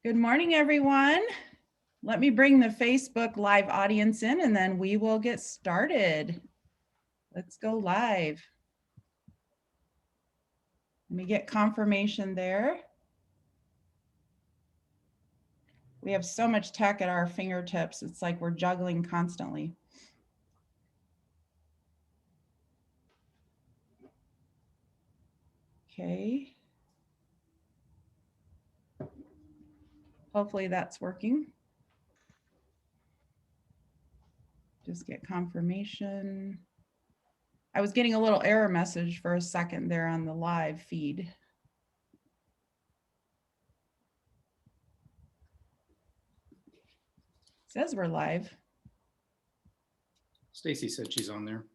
Good morning, everyone. Let me bring the Facebook Live audience in and then we will get started. Let's go live. Let me get confirmation there. We have so much tech at our fingertips. It's like we're juggling constantly. Okay. Hopefully that's working. Just get confirmation. I was getting a little error message for a second there on the live feed. It says we're live. Stacy said she's on there.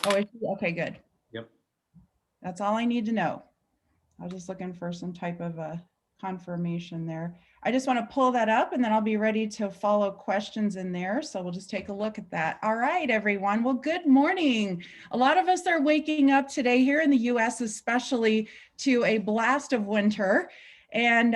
Oh, okay, good. Yep. That's all I need to know. I was just looking for some type of a confirmation there. I just want to pull that up and then I'll be ready to follow questions in there. So we'll just take a look at that. All right, everyone. Well, good morning. A lot of us are waking up today here in the US, especially to a blast of winter. And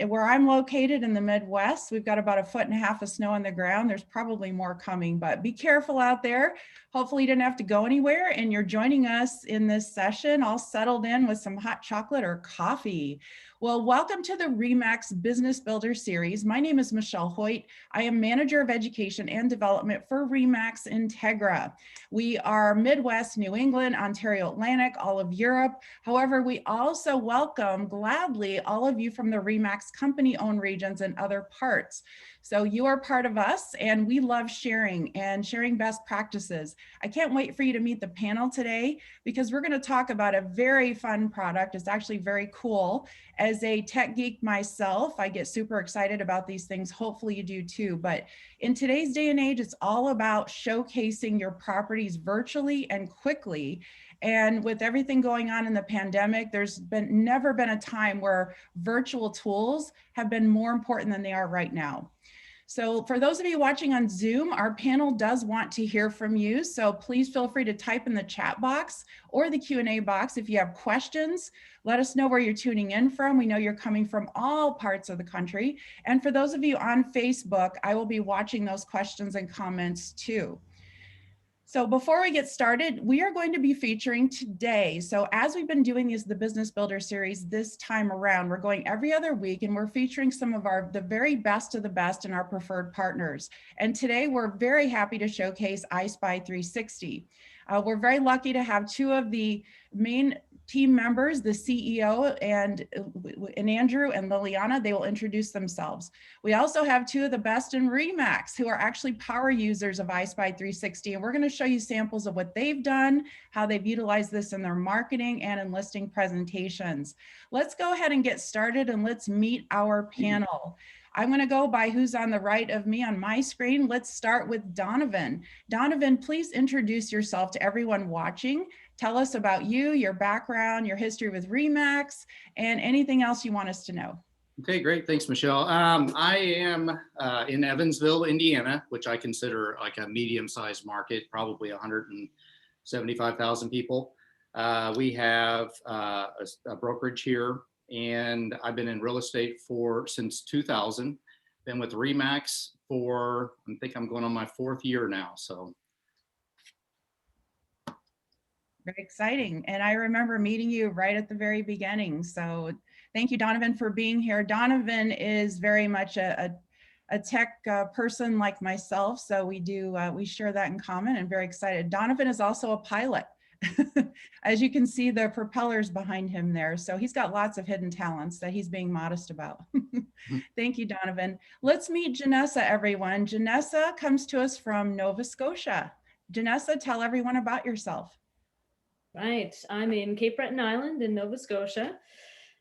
where I'm located in the Midwest, we've got about 1.5 feet of snow on the ground. There's probably more coming, but be careful out there. Hopefully you didn't have to go anywhere and you're joining us in this session all settled in with some hot chocolate or coffee. Well, welcome to the RE/MAX Business Builder Series. My name is Michelle Hoyt. I am Manager of Education and Development for RE/MAX INTEGRA. We are Midwest, New England, Ontario Atlantic, all of Europe. However, we also welcome gladly all of you from the RE/MAX company-owned regions and other parts. So you are part of us and we love sharing best practices. I can't wait for you to meet the panel today because we're going to talk about a very fun product. It's actually very cool. As a tech geek myself, I get super excited about these things. Hopefully you do too. But in today's day and age, it's all about showcasing your properties virtually and quickly. And with everything going on in the pandemic, there's never been a time where virtual tools have been more important than they are right now. So for those of you watching on Zoom, our panel does want to hear from you. So please feel free to type in the chat box or the Q&A box if you have questions. Let us know where you're tuning in from. We know you're coming from all parts of the country. And for those of you on Facebook, I will be watching those questions and comments too. So before we get started, we are going to be featuring today. So as we've been doing the Business Builder series this time around, we're going every other week and we're featuring some of the very best of the best in our preferred partners. And today we're very happy to showcase I Spy 360. We're very lucky to have two of the main team members, the CEO and Andrew and Liliana. They will introduce themselves. We also have two of the best in RE/MAX who are actually power users of I Spy 360. And we're going to show you samples of what they've done, how they've utilized this in their marketing and in listing presentations. Let's go ahead and get started and let's meet our panel. I'm going to go by who's on the right of me on my screen. Let's start with Donovan. Donovan, please introduce yourself to everyone watching. Tell us about you, your background, your history with RE/MAX, and anything else you want us to know. Okay, great. Thanks, Michelle. I am in Evansville, Indiana, which I consider like a medium-sized market, probably 175,000 people. We have a brokerage here, and I've been in real estate since 2000. Been with RE/MAX for, I think I'm going on my 4th year now. So very exciting. And I remember meeting you right at the very beginning. So thank you, Donovan, for being here. Donovan is very much a tech person like myself. So we share that in common and very excited. Donovan is also a pilot. As you can see, the propellers behind him there. So he's got lots of hidden talents that he's being modest about. Thank you, Donovan. Let's meet Janessa, everyone. Janessa comes to us from Nova Scotia. Janessa, tell everyone about yourself. Right, I'm in Cape Breton Island in Nova Scotia.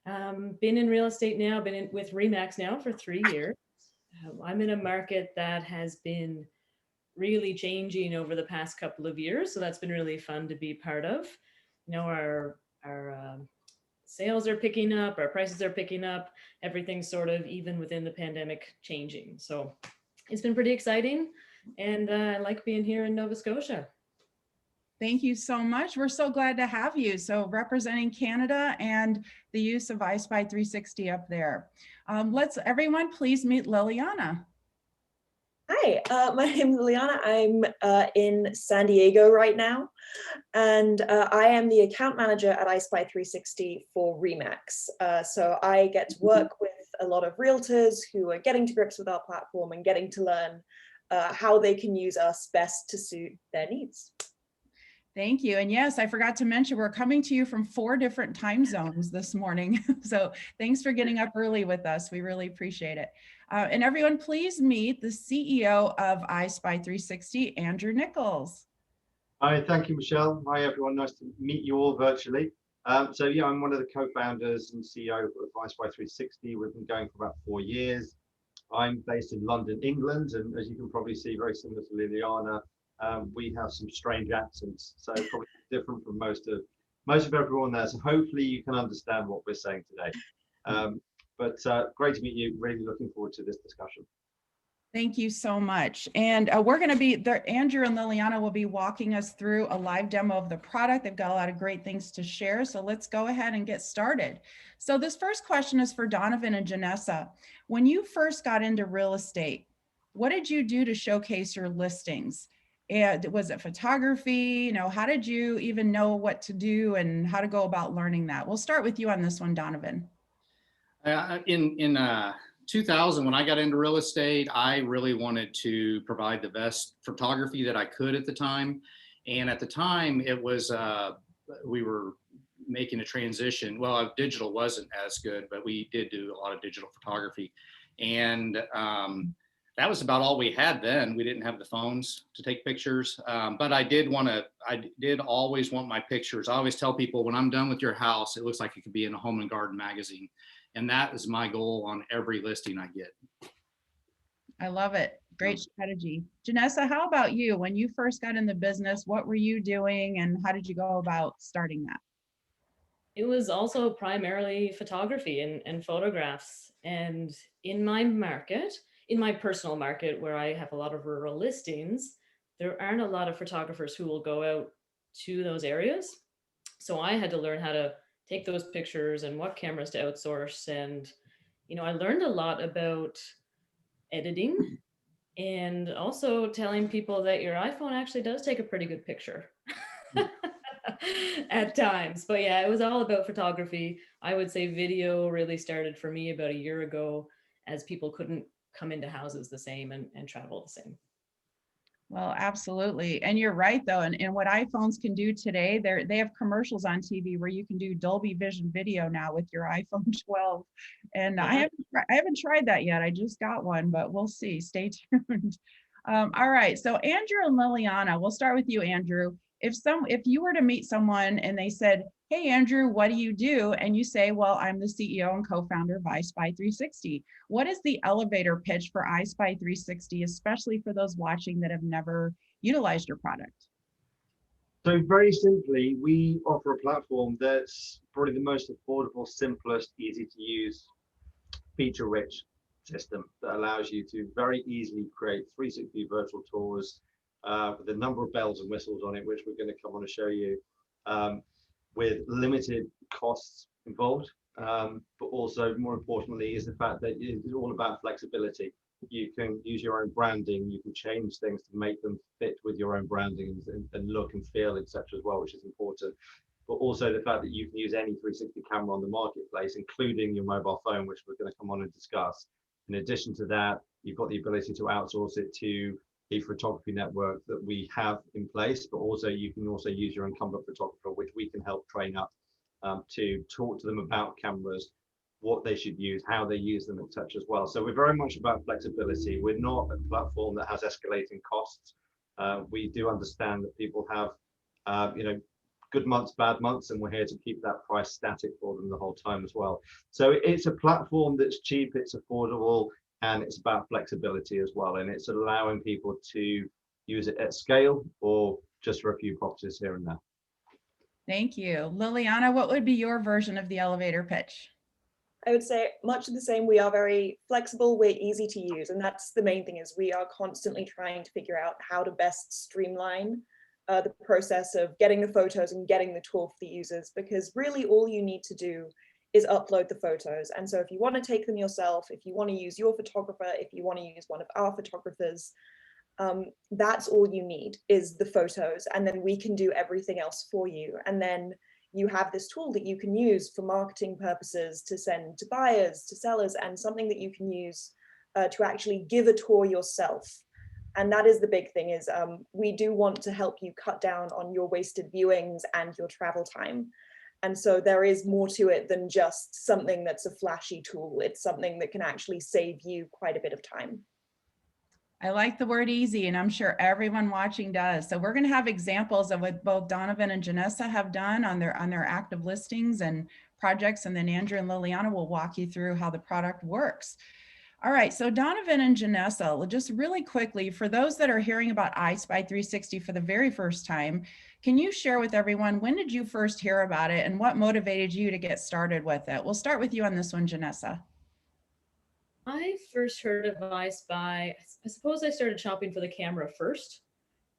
Been in real estate now, been with RE/MAX now for 3 years. I'm in a market that has been really changing over the past couple of years, so that's been really fun to be part of. You know, our sales are picking up, our prices are picking up, everything's sort of even within the pandemic changing. So it's been pretty exciting, and I like being here in Nova Scotia. Thank you so much. We're so glad to have you. So representing Canada and the use of I Spy 360 up there. Let's everyone please meet Liliana. Hi, my name is Liliana. I'm in San Diego right now, and I am the account manager at I Spy 360 for Remax. So I get to work with a lot of realtors who are getting to grips with our platform and getting to learn how they can use us best to suit their needs. Thank you. And yes, I forgot to mention, we're coming to you from 4 different time zones this morning. So thanks for getting up early with us. We really appreciate it. And everyone, please meet the CEO of I Spy 360, Andrew Nichols. Hi, thank you, Michelle. Hi, everyone. Nice to meet you all virtually. So yeah, I'm one of the co-founders and CEO of I Spy 360. We've been going for about 4 years. I'm based in London, England, and as you can probably see, very similar to Liliana, we have some strange accents, so probably different from most of everyone there. So hopefully you can understand what we're saying today. But great to meet you. Really looking forward to this discussion. Thank you so much. And we're going to be there. Andrew and Liliana will be walking us through a live demo of the product. They've got a lot of great things to share. So let's go ahead and get started. So this first question is for Donovan and Janessa. When you first got into real estate, what did you do to showcase your listings? And was it photography? You know, how did you even know what to do and how to go about learning that? We'll start with you on this one, Donovan. In 2000, when I got into real estate, I really wanted to provide the best photography that I could at the time. And at the time, it was, we were making a transition. Well, digital wasn't as good, but we did do a lot of digital photography. And that was about all we had then. We didn't have the phones to take pictures, but I did always want my pictures. I always tell people, when I'm done with your house, it looks like it could be in a home and garden magazine. And that is my goal on every listing I get. I love it. Great strategy. Janessa, how about you? When you first got in the business, what were you doing and how did you go about starting that? It was also primarily photography and photographs. And in my market, in my personal market where I have a lot of rural listings, there aren't a lot of photographers who will go out to those areas. So I had to learn how to take those pictures and what cameras to outsource. And, you know, I learned a lot about editing and also telling people that your iPhone actually does take a pretty good picture at times. But yeah, it was all about photography. I would say video really started for me about a year ago as people couldn't come into houses the same and travel the same. Well, absolutely. And you're right, though. And what iPhones can do today, they have commercials on TV where you can do Dolby Vision video now with your iPhone 12. And I haven't tried that yet. I just got one, but we'll see. Stay tuned. All right. So Andrew and Liliana, we'll start with you, Andrew. If you were to meet someone and they said, "Hey, Andrew, what do you do?" And you say, "Well, I'm the CEO and co-founder of I Spy 360." What is the elevator pitch for I Spy 360, especially for those watching that have never utilized your product? So very simply, we offer a platform that's probably the most affordable, simplest, easy to use, feature-rich system that allows you to very easily create 360 virtual tours with a number of bells and whistles on it, which we're going to come on to show you, with limited costs involved. But also, more importantly, is the fact that it's all about flexibility. You can use your own branding, you can change things to make them fit with your own branding and look and feel, etc. as well, which is important. But also the fact that you can use any 360 camera on the marketplace, including your mobile phone, which we're going to come on and discuss. In addition to that, you've got the ability to outsource it to the photography network that we have in place, but also you can also use your incumbent photographer, which we can help train up to talk to them about cameras, what they should use, how they use them, etc. as well. So we're very much about flexibility. We're not a platform that has escalating costs. We do understand that people have, good months, bad months, and we're here to keep that price static for them the whole time as well. So it's a platform that's cheap, it's affordable, and it's about flexibility as well. And it's allowing people to use it at scale or just for a few properties here and there. Thank you. Liliana, what would be your version of the elevator pitch? I would say much the same. We are very flexible, we're easy to use, and that's the main thing, is we are constantly trying to figure out how to best streamline the process of getting the photos and getting the tool for the users, because really all you need to do is upload the photos. And so if you want to take them yourself, if you want to use your photographer, if you want to use one of our photographers, that's all you need is the photos, and then we can do everything else for you. And then you have this tool that you can use for marketing purposes, to send to buyers, to sellers, and something that you can use to actually give a tour yourself. And that is the big thing, is we do want to help you cut down on your wasted viewings and your travel time. And so there is more to it than just something that's a flashy tool. It's something that can actually save you quite a bit of time. I like the word easy, and I'm sure everyone watching does. So we're going to have examples of what both Donovan and Janessa have done on their active listings and projects, and then Andrew and Liliana will walk you through how the product works. All right, so Donovan and Janessa, just really quickly, for those that are hearing about I Spy 360 for the very first time, can you share with everyone, when did you first hear about it and what motivated you to get started with it? We'll start with you on this one, Janessa. I first heard of I Spy, I suppose I started shopping for the camera first,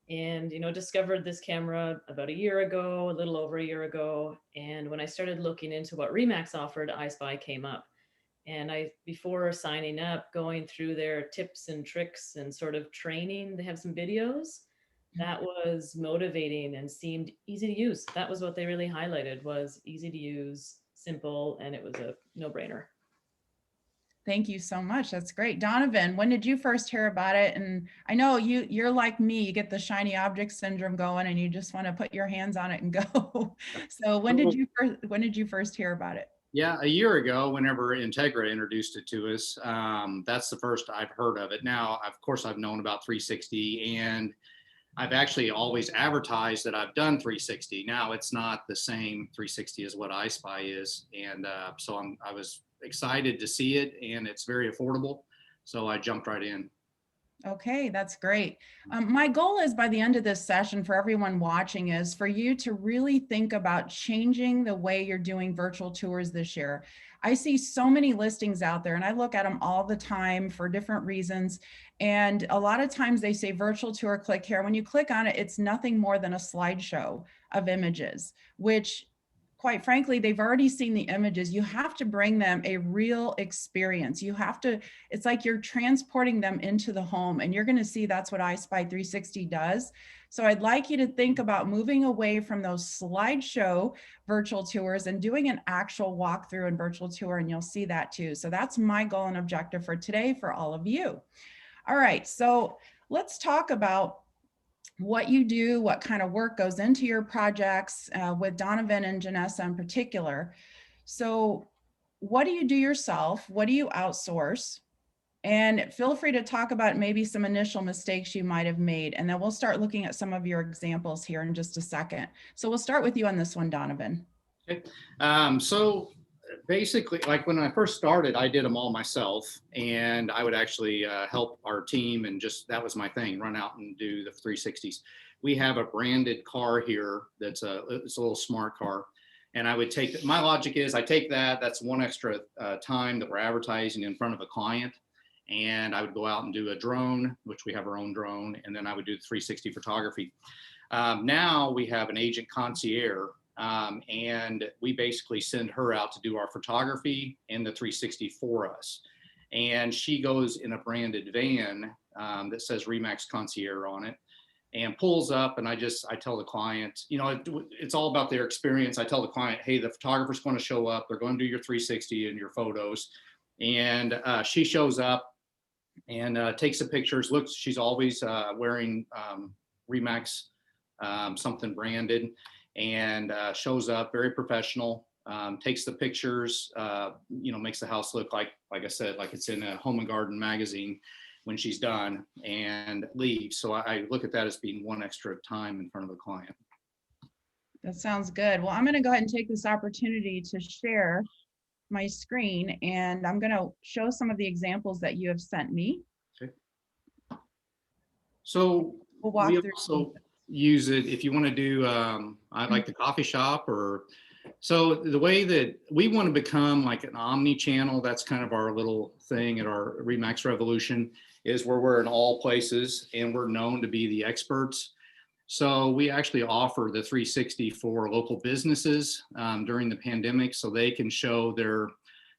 and discovered this camera about a year ago, a little over a year ago. And when I started looking into what Remax offered, I Spy came up. And before signing up, going through their tips and tricks and sort of training, they have some videos that was motivating and seemed easy to use. That was what they really highlighted, was easy to use, simple, and it was a no-brainer. Thank you so much. That's great. Donovan, when did you first hear about it? And I know you're like me, you get the shiny object syndrome going and you just want to put your hands on it and go. So when did you first hear about it? Yeah, a year ago, whenever INTEGRA introduced it to us, that's the first I've heard of it. Now, of course, I've known about 360, and I've actually always advertised that I've done 360. Now, it's not the same 360 as what I Spy is, and so I was excited to see it, and it's very affordable, so I jumped right in. Okay, that's great. My goal is, by the end of this session, for everyone watching, is for you to really think about changing the way you're doing virtual tours this year. I see so many listings out there and I look at them all the time for different reasons. And a lot of times they say virtual tour, click here. When you click on it, it's nothing more than a slideshow of images, which, quite frankly, they've already seen the images. You have to bring them a real experience. It's like you're transporting them into the home, and you're going to see that's what I Spy 360 does. So I'd like you to think about moving away from those slideshow virtual tours and doing an actual walkthrough and virtual tour, and you'll see that too. So that's my goal and objective for today for all of you. All right, so let's talk about what you do, what kind of work goes into your projects with Donovan and Janessa in particular. So what do you do yourself? What do you outsource? And feel free to talk about maybe some initial mistakes you might have made. And then we'll start looking at some of your examples here in just a second. So we'll start with you on this one, Donovan. Okay. So basically, like when I first started, I did them all myself, and I would actually help our team, and just that was my thing, run out and do the 360s. We have a branded car here it's a little smart car, and I would take, my logic is I take that's one extra time that we're advertising in front of a client, and I would go out and do a drone, which we have our own drone, and then I would do 360 photography. Now we have an agent concierge, and we basically send her out to do our photography and the 360 for us. And she goes in a branded van that says Remax Concierge on it, and pulls up, and I tell the client, it's all about their experience. I tell the client, hey, the photographer's going to show up. They're going to do your 360 and your photos. And she shows up and takes the pictures. Looks, she's always wearing Remax, something branded, and shows up very professional, takes the pictures, makes the house look like I said, like it's in a Home and Garden magazine when she's done, and leaves. So I look at that as being one extra time in front of the client. That sounds good. Well, I'm going to go ahead and take this opportunity to share my screen, and I'm going to show some of the examples that you have sent me. Okay. So we'll walk we through. Also use it if you want to do, I like the coffee shop, or so the way that we want to become like an omni-channel, that's kind of our little thing at our Remax Revolution, is where we're in all places and we're known to be the experts. So we actually offer the 360 for local businesses during the pandemic, so they can show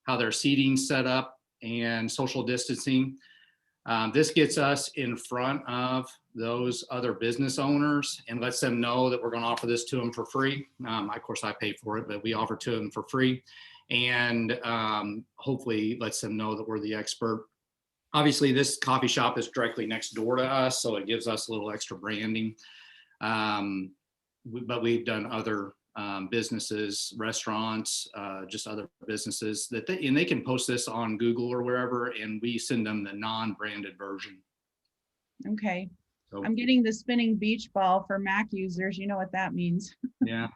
how their seating set up and social distancing. This gets us in front of those other business owners and lets them know that we're going to offer this to them for free. Of course, I pay for it, but we offer to them for free, and hopefully lets them know that we're the expert. Obviously, this coffee shop is directly next door to us, so it gives us a little extra branding. But we've done other businesses, restaurants, just other businesses that they can post this on Google or wherever, and we send them the non-branded version. Okay. So, I'm getting the spinning beach ball for Mac users. You know what that means. yeah.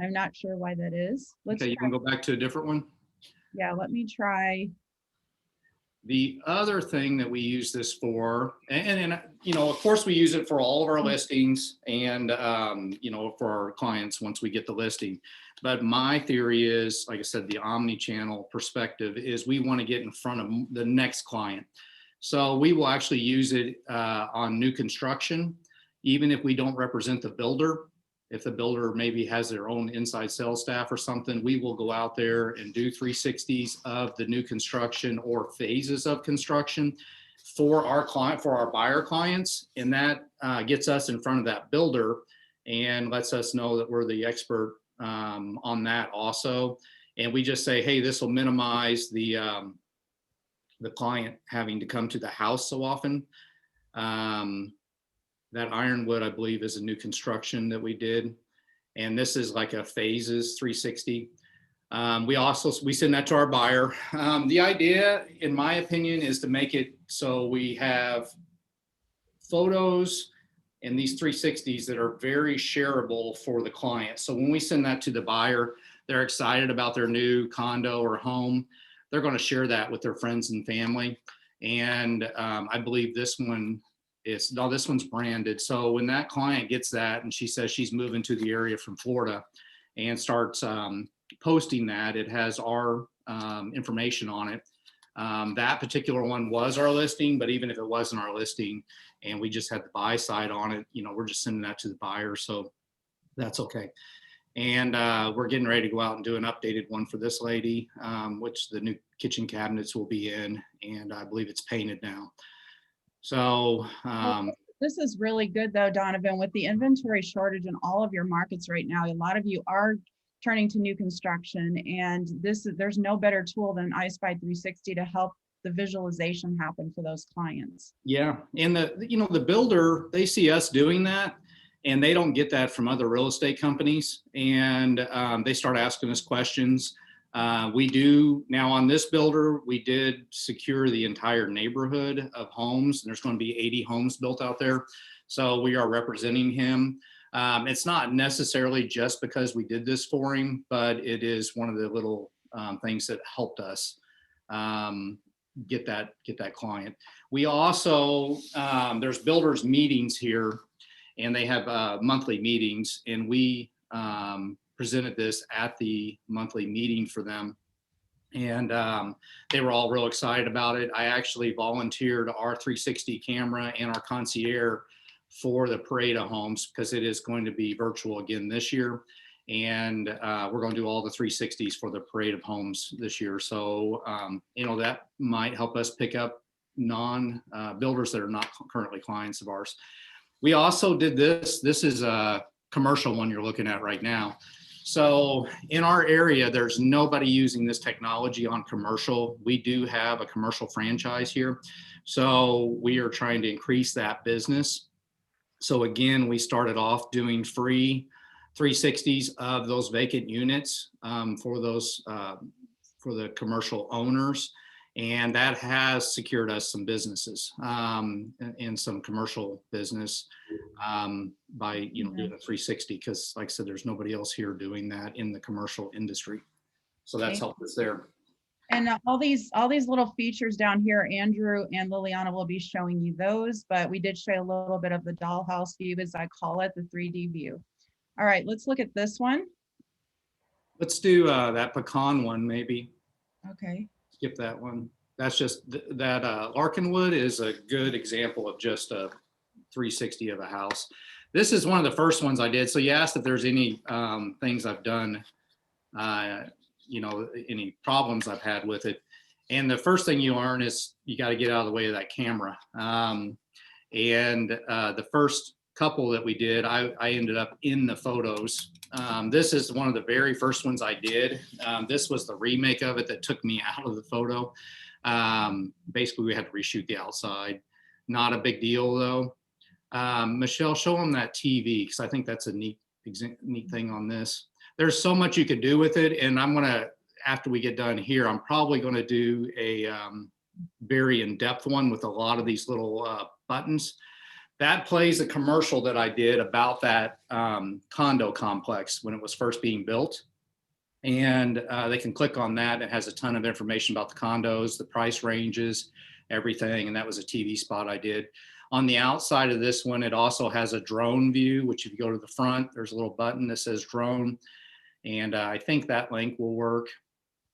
I'm not sure why that is. Let's Okay, you try, can go back to a different one. yeah, let me try. The other thing that we use this for, and you know, of course, we use it for all of our listings and, you know, for our clients once we get the listing. But my theory is, like I said, the omni-channel perspective is we want to get in front of the next client. So we will actually use it on new construction, even if we don't represent the builder. If the builder maybe has their own inside sales staff or something, we will go out there and do 360s of the new construction or phases of construction for our client, for our buyer clients. And that gets us in front of that builder and lets us know that we're the expert on that also. And we just say, hey, this will minimize the client having to come to the house so often. That Ironwood, I believe, is a new construction that we did. And this is like a phases 360. We send that to our buyer. The idea, in my opinion, is to make it so we have photos in these 360s that are very shareable for the client. So when we send that to the buyer, they're excited about their new condo or home. They're going to share that with their friends and family. And I believe this one this one's branded. So when that client gets that and she says she's moving to the area from Florida and starts posting that, it has our information on it. That particular one was our listing, but even if it wasn't our listing and we just had the buy side on it, you know, we're just sending that to the buyer. So that's okay. And we're getting ready to go out and do an updated one for this lady, which the new kitchen cabinets will be in, and I believe it's painted now. So This is really good though, Donovan, with the inventory shortage in all of your markets right now. A lot of you are turning to new construction, and there's no better tool than I Spy 360 to help the visualization happen for those clients. Yeah, and the builder, they see us doing that, and they don't get that from other real estate companies, and they start asking us questions. We do now on this builder, we did secure the entire neighborhood of homes, and there's going to be 80 homes built out there. So we are representing him. It's not necessarily just because we did this for him, but it is one of the little things that helped us get that client. We also, there's builders meetings here, and they have monthly meetings, and we presented this at the monthly meeting for them. And they were all real excited about it. I actually volunteered our 360 camera and our concierge for the parade of homes because it is going to be virtual again this year. And we're going to do all the 360s for the parade of homes this year. So, that might help us pick up builders that are not currently clients of ours. We also did this. This is a commercial one you're looking at right now. So in our area, there's nobody using this technology on commercial. We do have a commercial franchise here. So we are trying to increase that business. So again, we started off doing free 360s of those vacant units for the commercial owners. And that has secured us some businesses and some commercial business by doing a 360, because like I said, there's nobody else here doing that in the commercial industry. So that's helped us there. And all these little features down here, Andrew and Liliana will be showing you those, but we did show a little bit of the dollhouse view, as I call it, the 3D view. All right, let's look at this one. Let's do that pecan one, maybe. Okay. Skip that one. That's just that Larkenwood is a good example of just a 360 of a house. This is one of the first ones I did. So you asked if there's any things I've done, any problems I've had with it. And the first thing you learn is you got to get out of the way of that camera. The first couple that we did, I ended up in the photos. This is one of the very first ones I did. This was the remake of it that took me out of the photo. Basically, we had to reshoot the outside. Not a big deal though. Michelle, show them that TV, because I think that's a neat thing on this. There's so much you could do with it, and I'm gonna, after we get done here, I'm probably gonna do a very in-depth one with a lot of these little buttons. That plays a commercial that I did about that condo complex when it was first being built. And they can click on that. It has a ton of information about the condos, the price ranges, everything. And that was a TV spot I did. On the outside of this one, it also has a drone view, which if you go to the front, there's a little button that says drone. And I think that link will work.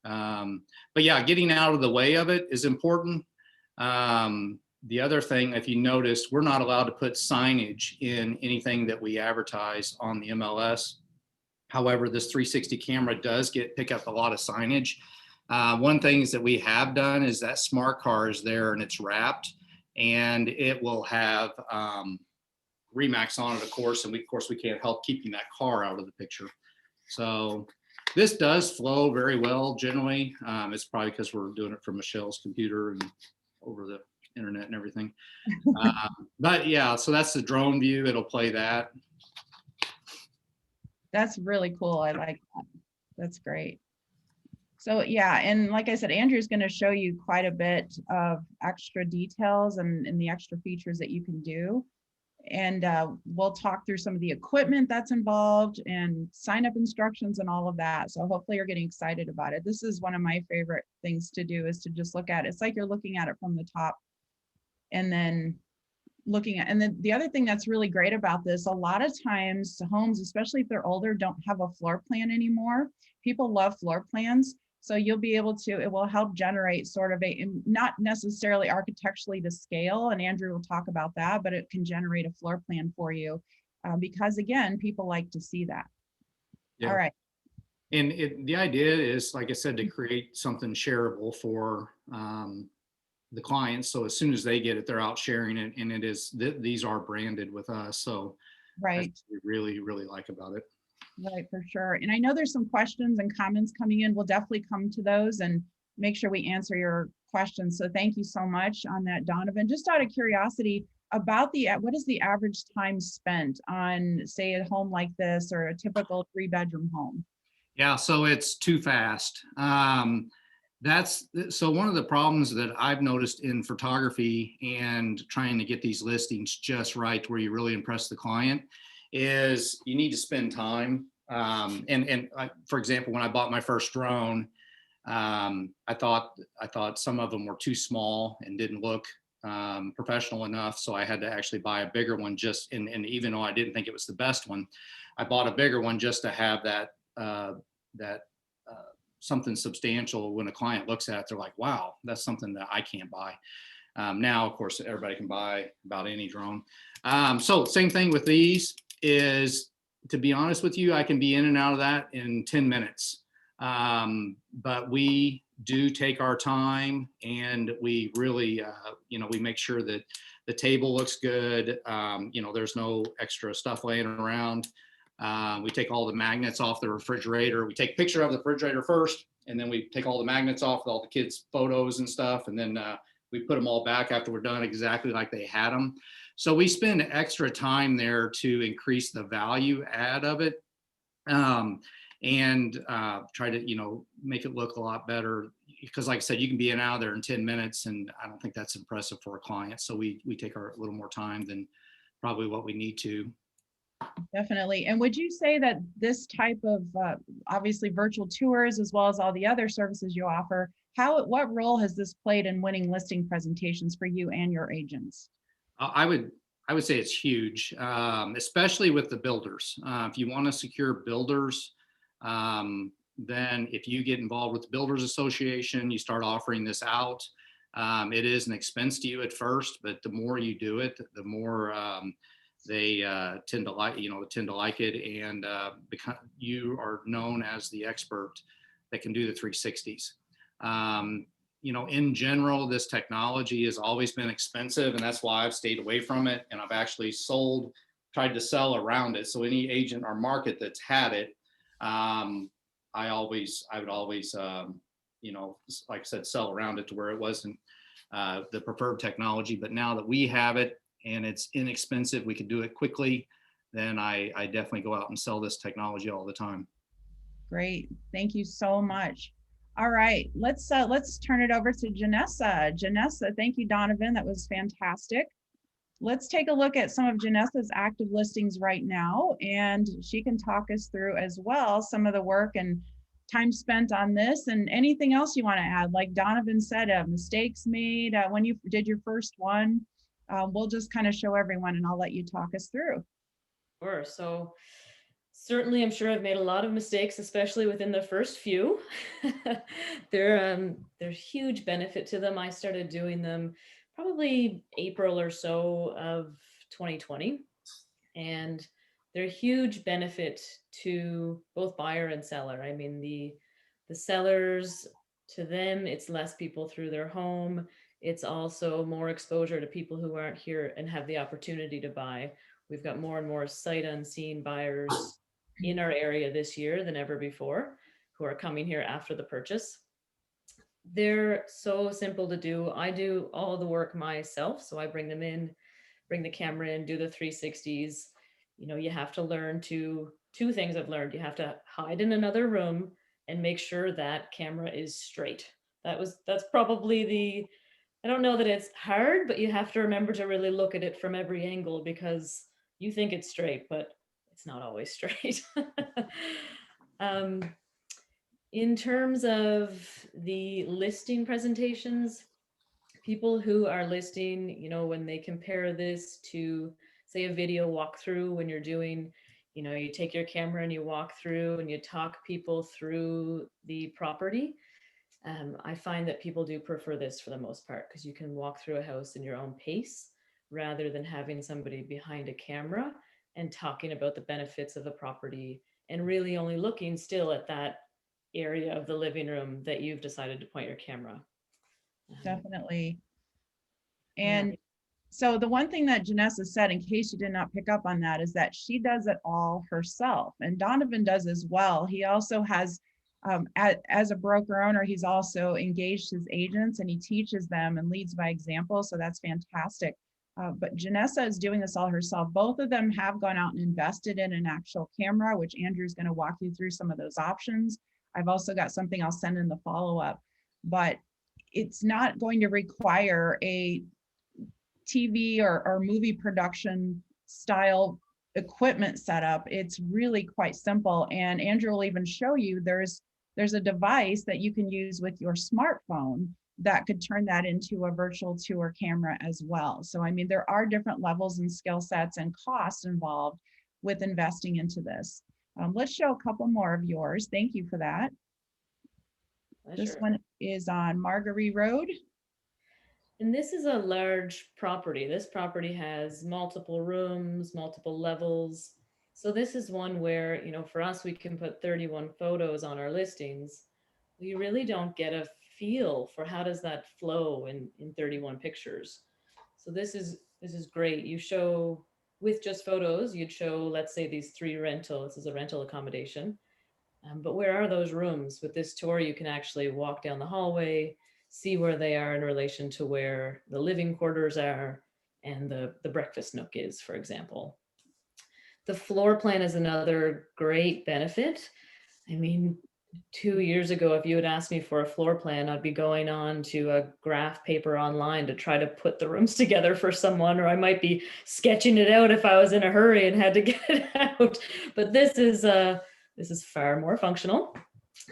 But yeah, getting out of the way of it is important. The other thing, if you notice, we're not allowed to put signage in anything that we advertise on the MLS. However, this 360 camera does pick up a lot of signage. One thing that we have done is that smart car is there and it's wrapped, and it will have Remax on it, of course, and we can't help keeping that car out of the picture. So this does flow very well generally. It's probably because we're doing it from Michelle's computer and over the internet and everything. But yeah, so that's the drone view. It'll play that. That's really cool. I like that. That's great. So yeah, and like I said, Andrew's going to show you quite a bit of extra details and the extra features that you can do. And we'll talk through some of the equipment that's involved and sign up instructions and all of that. So hopefully you're getting excited about it. This is one of my favorite things to do, is to just look at it. It's like you're looking at it from the top and then looking at, and then the other thing that's really great about this, a lot of times homes, especially if they're older, don't have a floor plan anymore. People love floor plans. So you'll be able to, it will help generate sort of a, not necessarily architecturally to scale, and Andrew will talk about that, but it can generate a floor plan for you because again, people like to see that. Yeah. All right. And the idea is, like I said, to create something shareable for the clients. So as soon as they get it, they're out sharing it, and it is, these are branded with us. So right. that's what we really, really like about it. Right, for sure. And I know there's some questions and comments coming in. We'll definitely come to those and make sure we answer your questions. So thank you so much on that, Donovan. Just out of curiosity about what is the average time spent on, say, a home like this or a typical 3-bedroom home? Yeah, so it's too fast. So one of the problems that I've noticed in photography and trying to get these listings just right where you really impress the client is you need to spend time. For example, when I bought my first drone, I thought some of them were too small and didn't look professional enough. So I had to actually buy a bigger one and even though I didn't think it was the best one, I bought a bigger one just to have that something substantial. When a client looks at it, they're like, wow, that's something that I can't buy. Now, of course, everybody can buy about any drone. So same thing with these is, to be honest with you, I can be in and out of that in 10 minutes. But we do take our time, and we really, we make sure that the table looks good. There's no extra stuff laying around. We take all the magnets off the refrigerator. We take a picture of the refrigerator first, and then we take all the magnets off with all the kids' photos and stuff. And then we put them all back after we're done exactly like they had them. So we spend extra time there to increase the value add of it, and try to, make it look a lot better. Because like I said, you can be in and out of there in 10 minutes, and I don't think that's impressive for a client. So we take a little more time than probably what we need to. Definitely. And would you say that this type of obviously virtual tours, as well as all the other services you offer, what role has this played in winning listing presentations for you and your agents? I would say it's huge, especially with the builders. If you want to secure builders, then if you get involved with the Builders Association, you start offering this out. It is an expense to you at first, but the more you do it, the more they tend to like, it, and because you are known as the expert that can do the 360s. In general, this technology has always been expensive, and that's why I've stayed away from it. And I've actually tried to sell around it. So any agent or market that's had it, I would always, like I said, sell around it to where it wasn't the preferred technology. But now that we have it and it's inexpensive, we can do it quickly, then I definitely go out and sell this technology all the time. Great. Thank you so much. All right, let's turn it over to Janessa. Janessa, thank you, Donovan. That was fantastic. Let's take a look at some of Janessa's active listings right now, and she can talk us through as well some of the work and time spent on this and anything else you want to add. Like Donovan said, mistakes made when you did your first one. We'll just kind of show everyone, and I'll let you talk us through. Sure. So certainly, I'm sure I've made a lot of mistakes, especially within the first few. There's huge benefit to them. I started doing them probably April or so of 2020. And they're huge benefit to both buyer and seller. I mean, the sellers, to them, it's less people through their home. It's also more exposure to people who aren't here and have the opportunity to buy. We've got more and more sight unseen buyers in our area this year than ever before who are coming here after the purchase. They're so simple to do. I do all the work myself. So I bring them in, bring the camera in, do the 360s. You have to learn two things I've learned. You have to hide in another room and make sure that camera is straight. That's probably I don't know that it's hard, but you have to remember to really look at it from every angle, because you think it's straight, but it's not always straight. In terms of the listing presentations, people who are listing, when they compare this to, say, a video walkthrough, when you're doing, you take your camera and you walk through and you talk people through the property. I find that people do prefer this for the most part, because you can walk through a house in your own pace rather than having somebody behind a camera and talking about the benefits of the property and really only looking still at that area of the living room that you've decided to point your camera. Definitely. And so the one thing that Janessa said, in case you did not pick up on that, is that she does it all herself, and Donovan does as well. He also has, as a broker owner, he's also engaged his agents and he teaches them and leads by example. So that's fantastic. But Janessa is doing this all herself. Both of them have gone out and invested in an actual camera, which Andrew's going to walk you through some of those options. I've also got something I'll send in the follow-up, but it's not going to require a TV or movie production style equipment setup. It's really quite simple. And Andrew will even show you there's a device that you can use with your smartphone that could turn that into a virtual tour camera as well. So, I mean, there are different levels and skill sets and costs involved with investing into this. Let's show a couple more of yours. Thank you for that. This one is on Marguerite Road. And this is a large property. This property has multiple rooms, multiple levels. So this is one where, for us, we can put 31 photos on our listings. We really don't get a feel for how does that flow in 31 pictures. So this is great. You show with just photos, you'd show, let's say, these 3 rentals. This is a rental accommodation. But where are those rooms? With this tour, you can actually walk down the hallway, see where they are in relation to where the living quarters are and the breakfast nook is, for example. The floor plan is another great benefit. I mean, 2 years ago, if you had asked me for a floor plan, I'd be going on to a graph paper online to try to put the rooms together for someone, or I might be sketching it out if I was in a hurry and had to get it out. But this is far more functional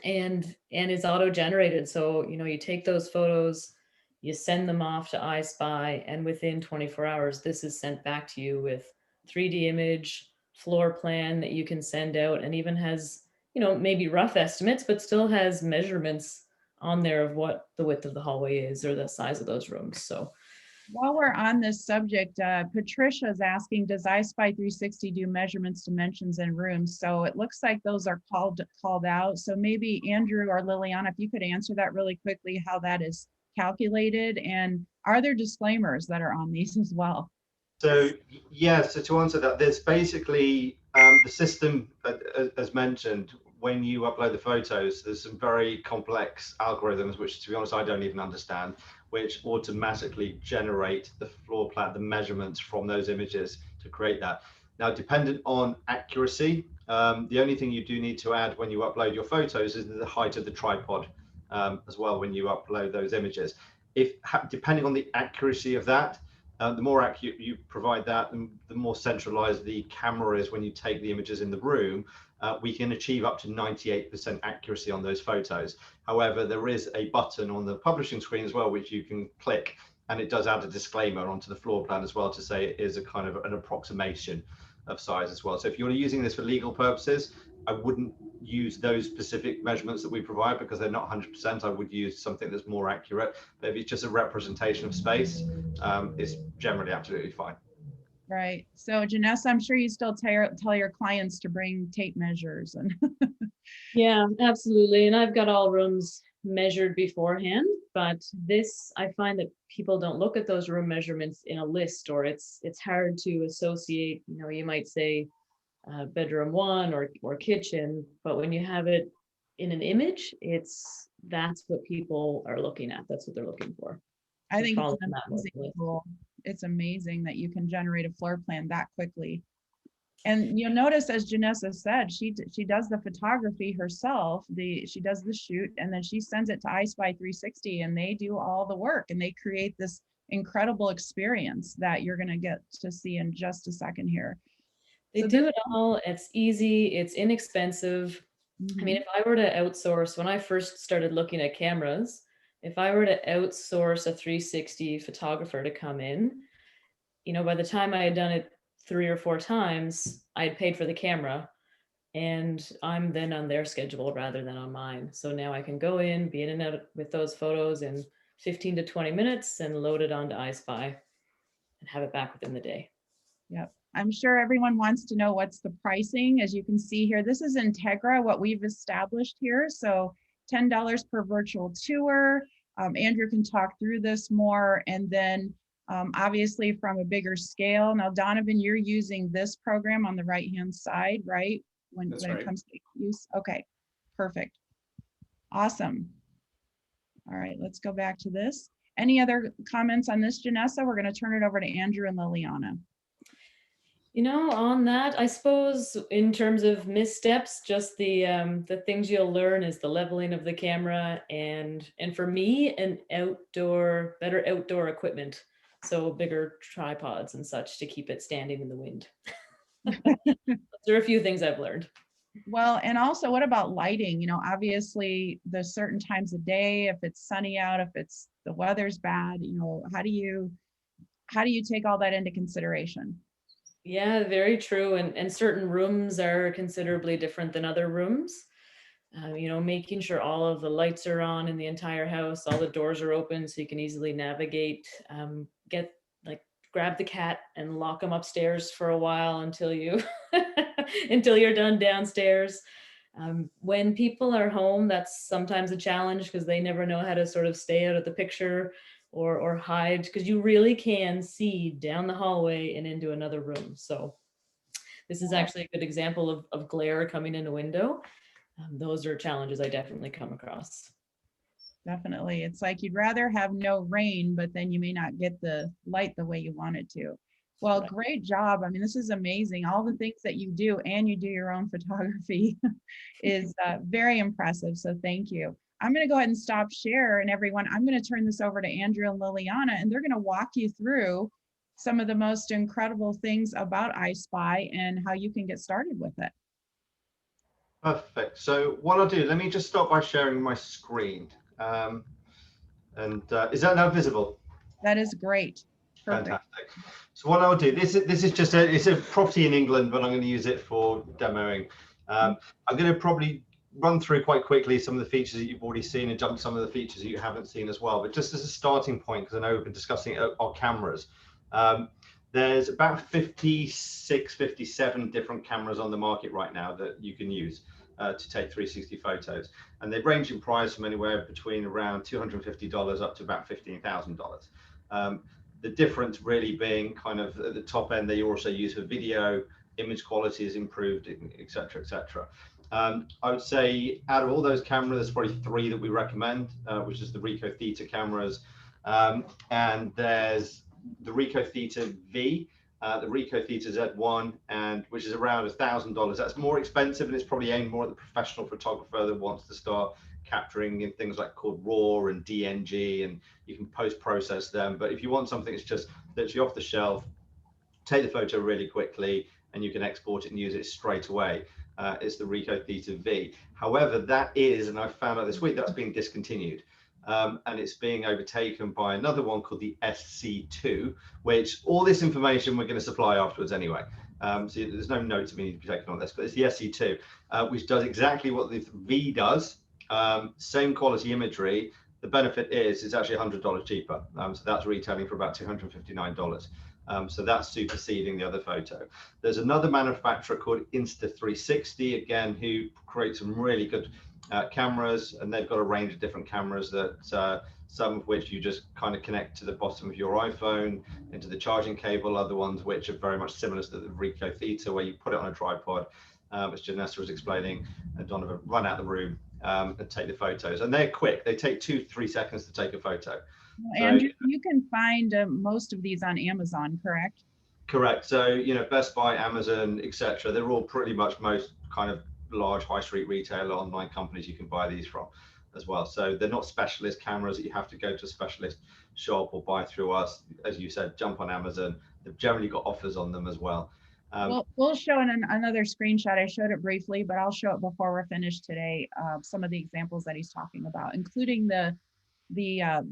and is auto-generated. So, you take those photos, you send them off to I Spy, and within 24 hours, this is sent back to you with 3D image, floor plan that you can send out, and even has, maybe rough estimates, but still has measurements on there of what the width of the hallway is or the size of those rooms. So While we're on this subject, Patricia's asking, does I Spy 360 do measurements, dimensions, and rooms? So it looks like those are called out. So maybe Andrew or Liliana, if you could answer that really quickly, how that is calculated, and are there disclaimers that are on these as well? So yeah, so to answer that, there's basically the system, as mentioned, when you upload the photos, there's some very complex algorithms, which to be honest, I don't even understand, which automatically generate the floor plan, the measurements from those images to create that. Now, dependent on accuracy, the only thing you do need to add when you upload your photos is the height of the tripod as well when you upload those images. Depending on the accuracy of that, the more accurate you provide that, the more centralized the camera is when you take the images in the room. We can achieve up to 98% accuracy on those photos. However, there is a button on the publishing screen as well, which you can click, and it does add a disclaimer onto the floor plan as well to say it is a kind of an approximation of size as well. So if you're using this for legal purposes, I wouldn't use those specific measurements that we provide because they're not 100%. I would use something that's more accurate. But if it's just a representation of space, it's generally absolutely fine. Right. So Janessa, I'm sure you still tell your clients to bring tape measures and Yeah, absolutely. And I've got all rooms measured beforehand, but this, I find that people don't look at those room measurements in a list, or it's hard to associate, you know, you might say bedroom 1 or kitchen, but when you have it in an image, that's what people are looking at. That's what they're looking for. I So think it's following an that amazing list. tool. It's amazing that you can generate a floor plan that quickly. And you'll notice, as Janessa said, she does the photography herself. She does the shoot, and then she sends it to I Spy 360, and they do all the work, and they create this incredible experience that you're going to get to see in just a second here. They do it all. It's easy. It's inexpensive. I mean, if I were to outsource, when I first started looking at cameras, if I were to outsource a 360 photographer to come in, you know, by the time I had done it 3 or 4 times, I had paid for the camera, and I'm then on their schedule rather than on mine. So now I can go in, be in and out with those photos in 15 to 20 minutes and load it onto I Spy and have it back within the day. Yep. I'm sure everyone wants to know what's the pricing. As you can see here, this is INTEGRA, what we've established here. So $10 per virtual tour. Andrew can talk through this more. And then obviously from a bigger scale. Now, Donovan, you're using this program on the right-hand side, right? When it comes to use. Okay, perfect. Awesome. All right, let's go back to this. Any other comments on this, Janessa? We're going to turn it over to Andrew and Liliana. You know, on that, I suppose in terms of missteps, just the things you'll learn is the leveling of the camera and for me, better outdoor equipment. So bigger tripods and such to keep it standing in the wind. There are a few things I've learned. Well, and also what about lighting? You know, obviously there's certain times of day, if it's sunny out, if it's the weather's bad, you know, how do you take all that into consideration? Yeah, very true. And certain rooms are considerably different than other rooms. You know, making sure all of the lights are on in the entire house, all the doors are open so you can easily navigate. Grab the cat and lock them upstairs for a while until until you're done downstairs. When people are home, that's sometimes a challenge because they never know how to sort of stay out of the picture or hide, because you really can see down the hallway and into another room. So this is actually a good example of glare coming in a window. Those are challenges I definitely come across. Definitely. It's like you'd rather have no rain, but then you may not get the light the way you want it to. Well, right. Great job. I mean, this is amazing. All the things that you do, and you do your own photography is very impressive. So thank you. I'm going to go ahead and stop share, and everyone, I'm going to turn this over to Andrew and Liliana, and they're going to walk you through some of the most incredible things about I Spy and how you can get started with it. Perfect. So what I'll do, let me just start by sharing my screen. Is that now visible? That is great. Perfect. Fantastic. So what I'll do, this is just it's a property in England, but I'm going to use it for demoing. I'm going to probably run through quite quickly some of the features that you've already seen and jump to some of the features that you haven't seen as well. But just as a starting point, because I know we've been discussing our cameras, there's about 56, 57 different cameras on the market right now that you can use to take 360 photos. And they range in price from anywhere between around $250 up to about $15,000. The difference really being kind of at the top end, they also use for video, image quality is improved, etc., etc. I would say out of all those cameras, there's probably 3 that we recommend, which is the Ricoh Theta cameras. And there's the Ricoh Theta V, the Ricoh Theta Z1, and which is around $1,000. That's more expensive, and it's probably aimed more at the professional photographer that wants to start capturing in things like called RAW and DNG, and you can post-process them. But if you want something that's just literally off the shelf, take the photo really quickly, and you can export it and use it straight away, it's the Ricoh Theta V. However, that is, and I found out this week, that's been discontinued. And it's being overtaken by another one called the SC2, which all this information we're going to supply afterwards anyway. So there's no notes that we need to be taken on this, but it's the SC2, which does exactly what the V does, same quality imagery. The benefit is it's actually $100 cheaper. So that's retailing for about $259. So that's superseding the other photo. There's another manufacturer called Insta360, again, who creates some really good cameras, and they've got a range of different cameras that some of which you just kind of connect to the bottom of your iPhone into the charging cable, other ones which are very much similar to the Ricoh Theta, where you put it on a tripod, as Janessa was explaining, and Donovan, run out the room and take the photos. And they're quick, they take 2-3 seconds to take a photo. Well, Andrew, you can find most of these on Amazon, correct? Correct. So, you know, Best Buy, Amazon, etc., they're all pretty much most kind of large high street retailer online companies you can buy these from as well. So they're not specialist cameras that you have to go to a specialist shop or buy through us. As you said, jump on Amazon. They've generally got offers on them as well. We'll show in another screenshot. I showed it briefly, but I'll show it before we're finished today. Some of the examples that he's talking about, including the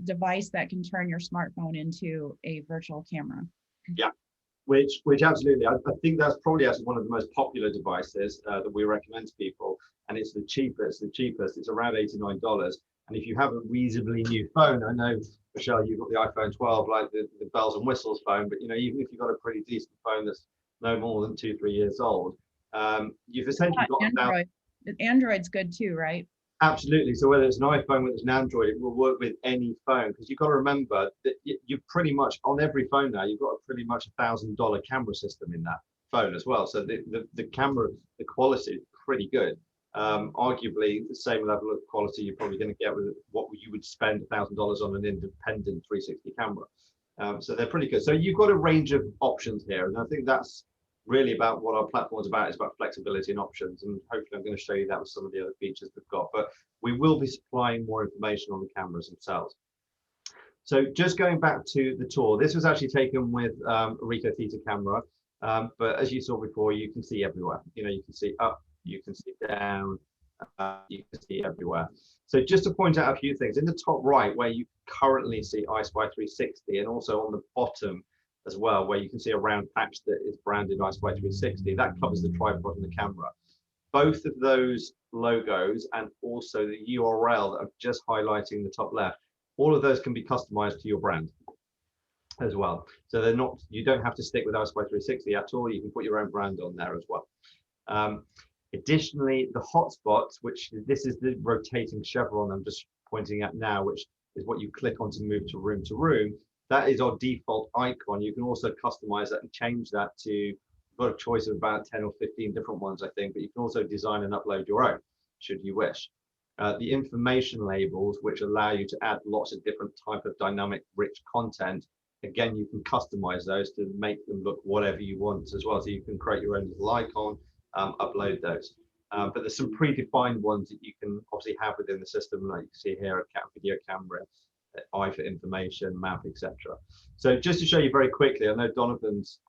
device that can turn your smartphone into a virtual camera. Yeah, which absolutely, I think that's probably actually one of the most popular devices that we recommend to people, and it's the cheapest. It's around $89. And if you have a reasonably new phone, I know, Michelle, you've got the iPhone 12, like the bells and whistles phone, but you know, even if you've got a pretty decent phone that's no more than 2-3 years old, you've essentially got Android. Android's good too, right? Absolutely. So whether it's an iPhone, whether it's an Android, it will work with any phone, because you've got to remember that you pretty much, on every phone now, you've got pretty much $1,000 camera system in that phone as well. So the camera, the quality is pretty good. Arguably the same level of quality you're probably going to get with what you would spend $1,000 on an independent 360 camera. So they're pretty good. So you've got a range of options here, and I think that's really about what our platform is about. It's about flexibility and options, and hopefully I'm going to show you that with some of the other features we've got, but we will be supplying more information on the cameras themselves. So just going back to the tour, this was actually taken with a Ricoh Theta camera, but as you saw before, you can see everywhere. You know, you can see up, you can see down, you can see everywhere. So just to point out a few things, in the top right where you currently see I Spy 360, and also on the bottom as well, where you can see a round patch that is branded I Spy 360, that covers the tripod and the camera. Both of those logos and also the URL that I'm just highlighting the top left, all of those can be customized to your brand as well. So they're not, you don't have to stick with I Spy 360 at all. You can put your own brand on there as well. Additionally, the hotspots, which this is the rotating chevron I'm just pointing at now, which is what you click on to move to room. That is our default icon. You can also customize that and change that to, you've got a choice of about 10 or 15 different ones, I think, but you can also design and upload your own, should you wish. The information labels, which allow you to add lots of different type of dynamic, rich content. Again, you can customize those to make them look whatever you want as well. So you can create your own little icon, upload those. But there's some predefined ones that you can obviously have within the system, like you can see here, a video camera, eye for information, map, etc. So just to show you very quickly, I know Donovan's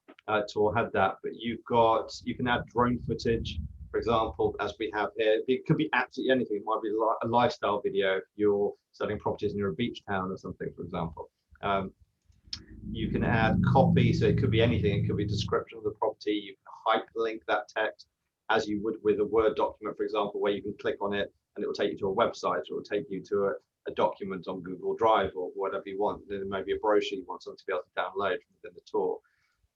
tour had that, but you can add drone footage, for example, as we have here. It could be absolutely anything. It might be a lifestyle video if you're selling properties near a beach town or something, for example. You can add copy, so it could be anything. It could be a description of the property. You can hyperlink that text, as you would with a Word document, for example, where you can click on it and it will take you to a website, or it will take you to a document on Google Drive or whatever you want. Then maybe a brochure you want someone to be able to download within the tour.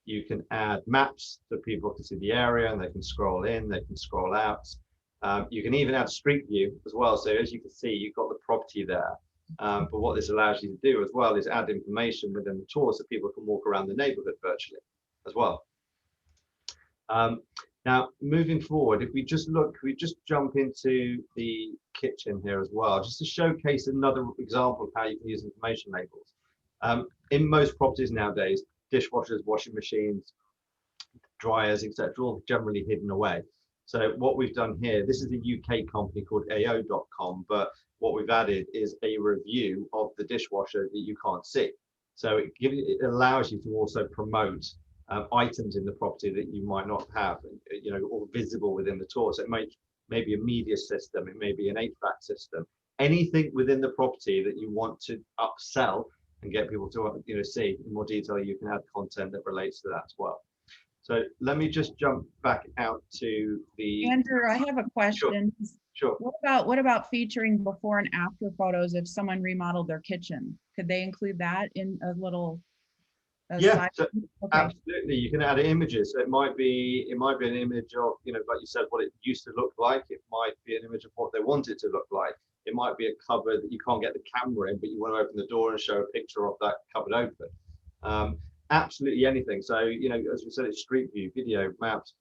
You can add maps so people can see the area and they can scroll in, they can scroll out. You can even add street view as well. So as you can see, you've got the property there. But what this allows you to do as well is add information within the tour so people can walk around the neighborhood virtually as well. Now, moving forward, if we just jump into the kitchen here as well, just to showcase another example of how you can use information labels. In most properties nowadays, dishwashers, washing machines, dryers, etc., all generally hidden away. So what we've done here, this is a UK company called AO.com, but what we've added is a review of the dishwasher that you can't see. So it allows you to also promote items in the property that you might not have, or visible within the tour. So it may be a media system, it may be an HVAC system, anything within the property that you want to upsell and get people to see in more detail. You can add content that relates to that as well. So let me just jump back out to the Andrew, I have a question. Sure. What about featuring before and after photos if someone remodeled their kitchen? Could they include that in a little? Yeah, so okay. Absolutely. You can add images. So it might be an image of, like you said, what it used to look like. It might be an image of what they want it to look like. It might be a cupboard that you can't get the camera in, but you want to open the door and show a picture of that cupboard open. Absolutely anything. So, as we said, it's street view, video, maps,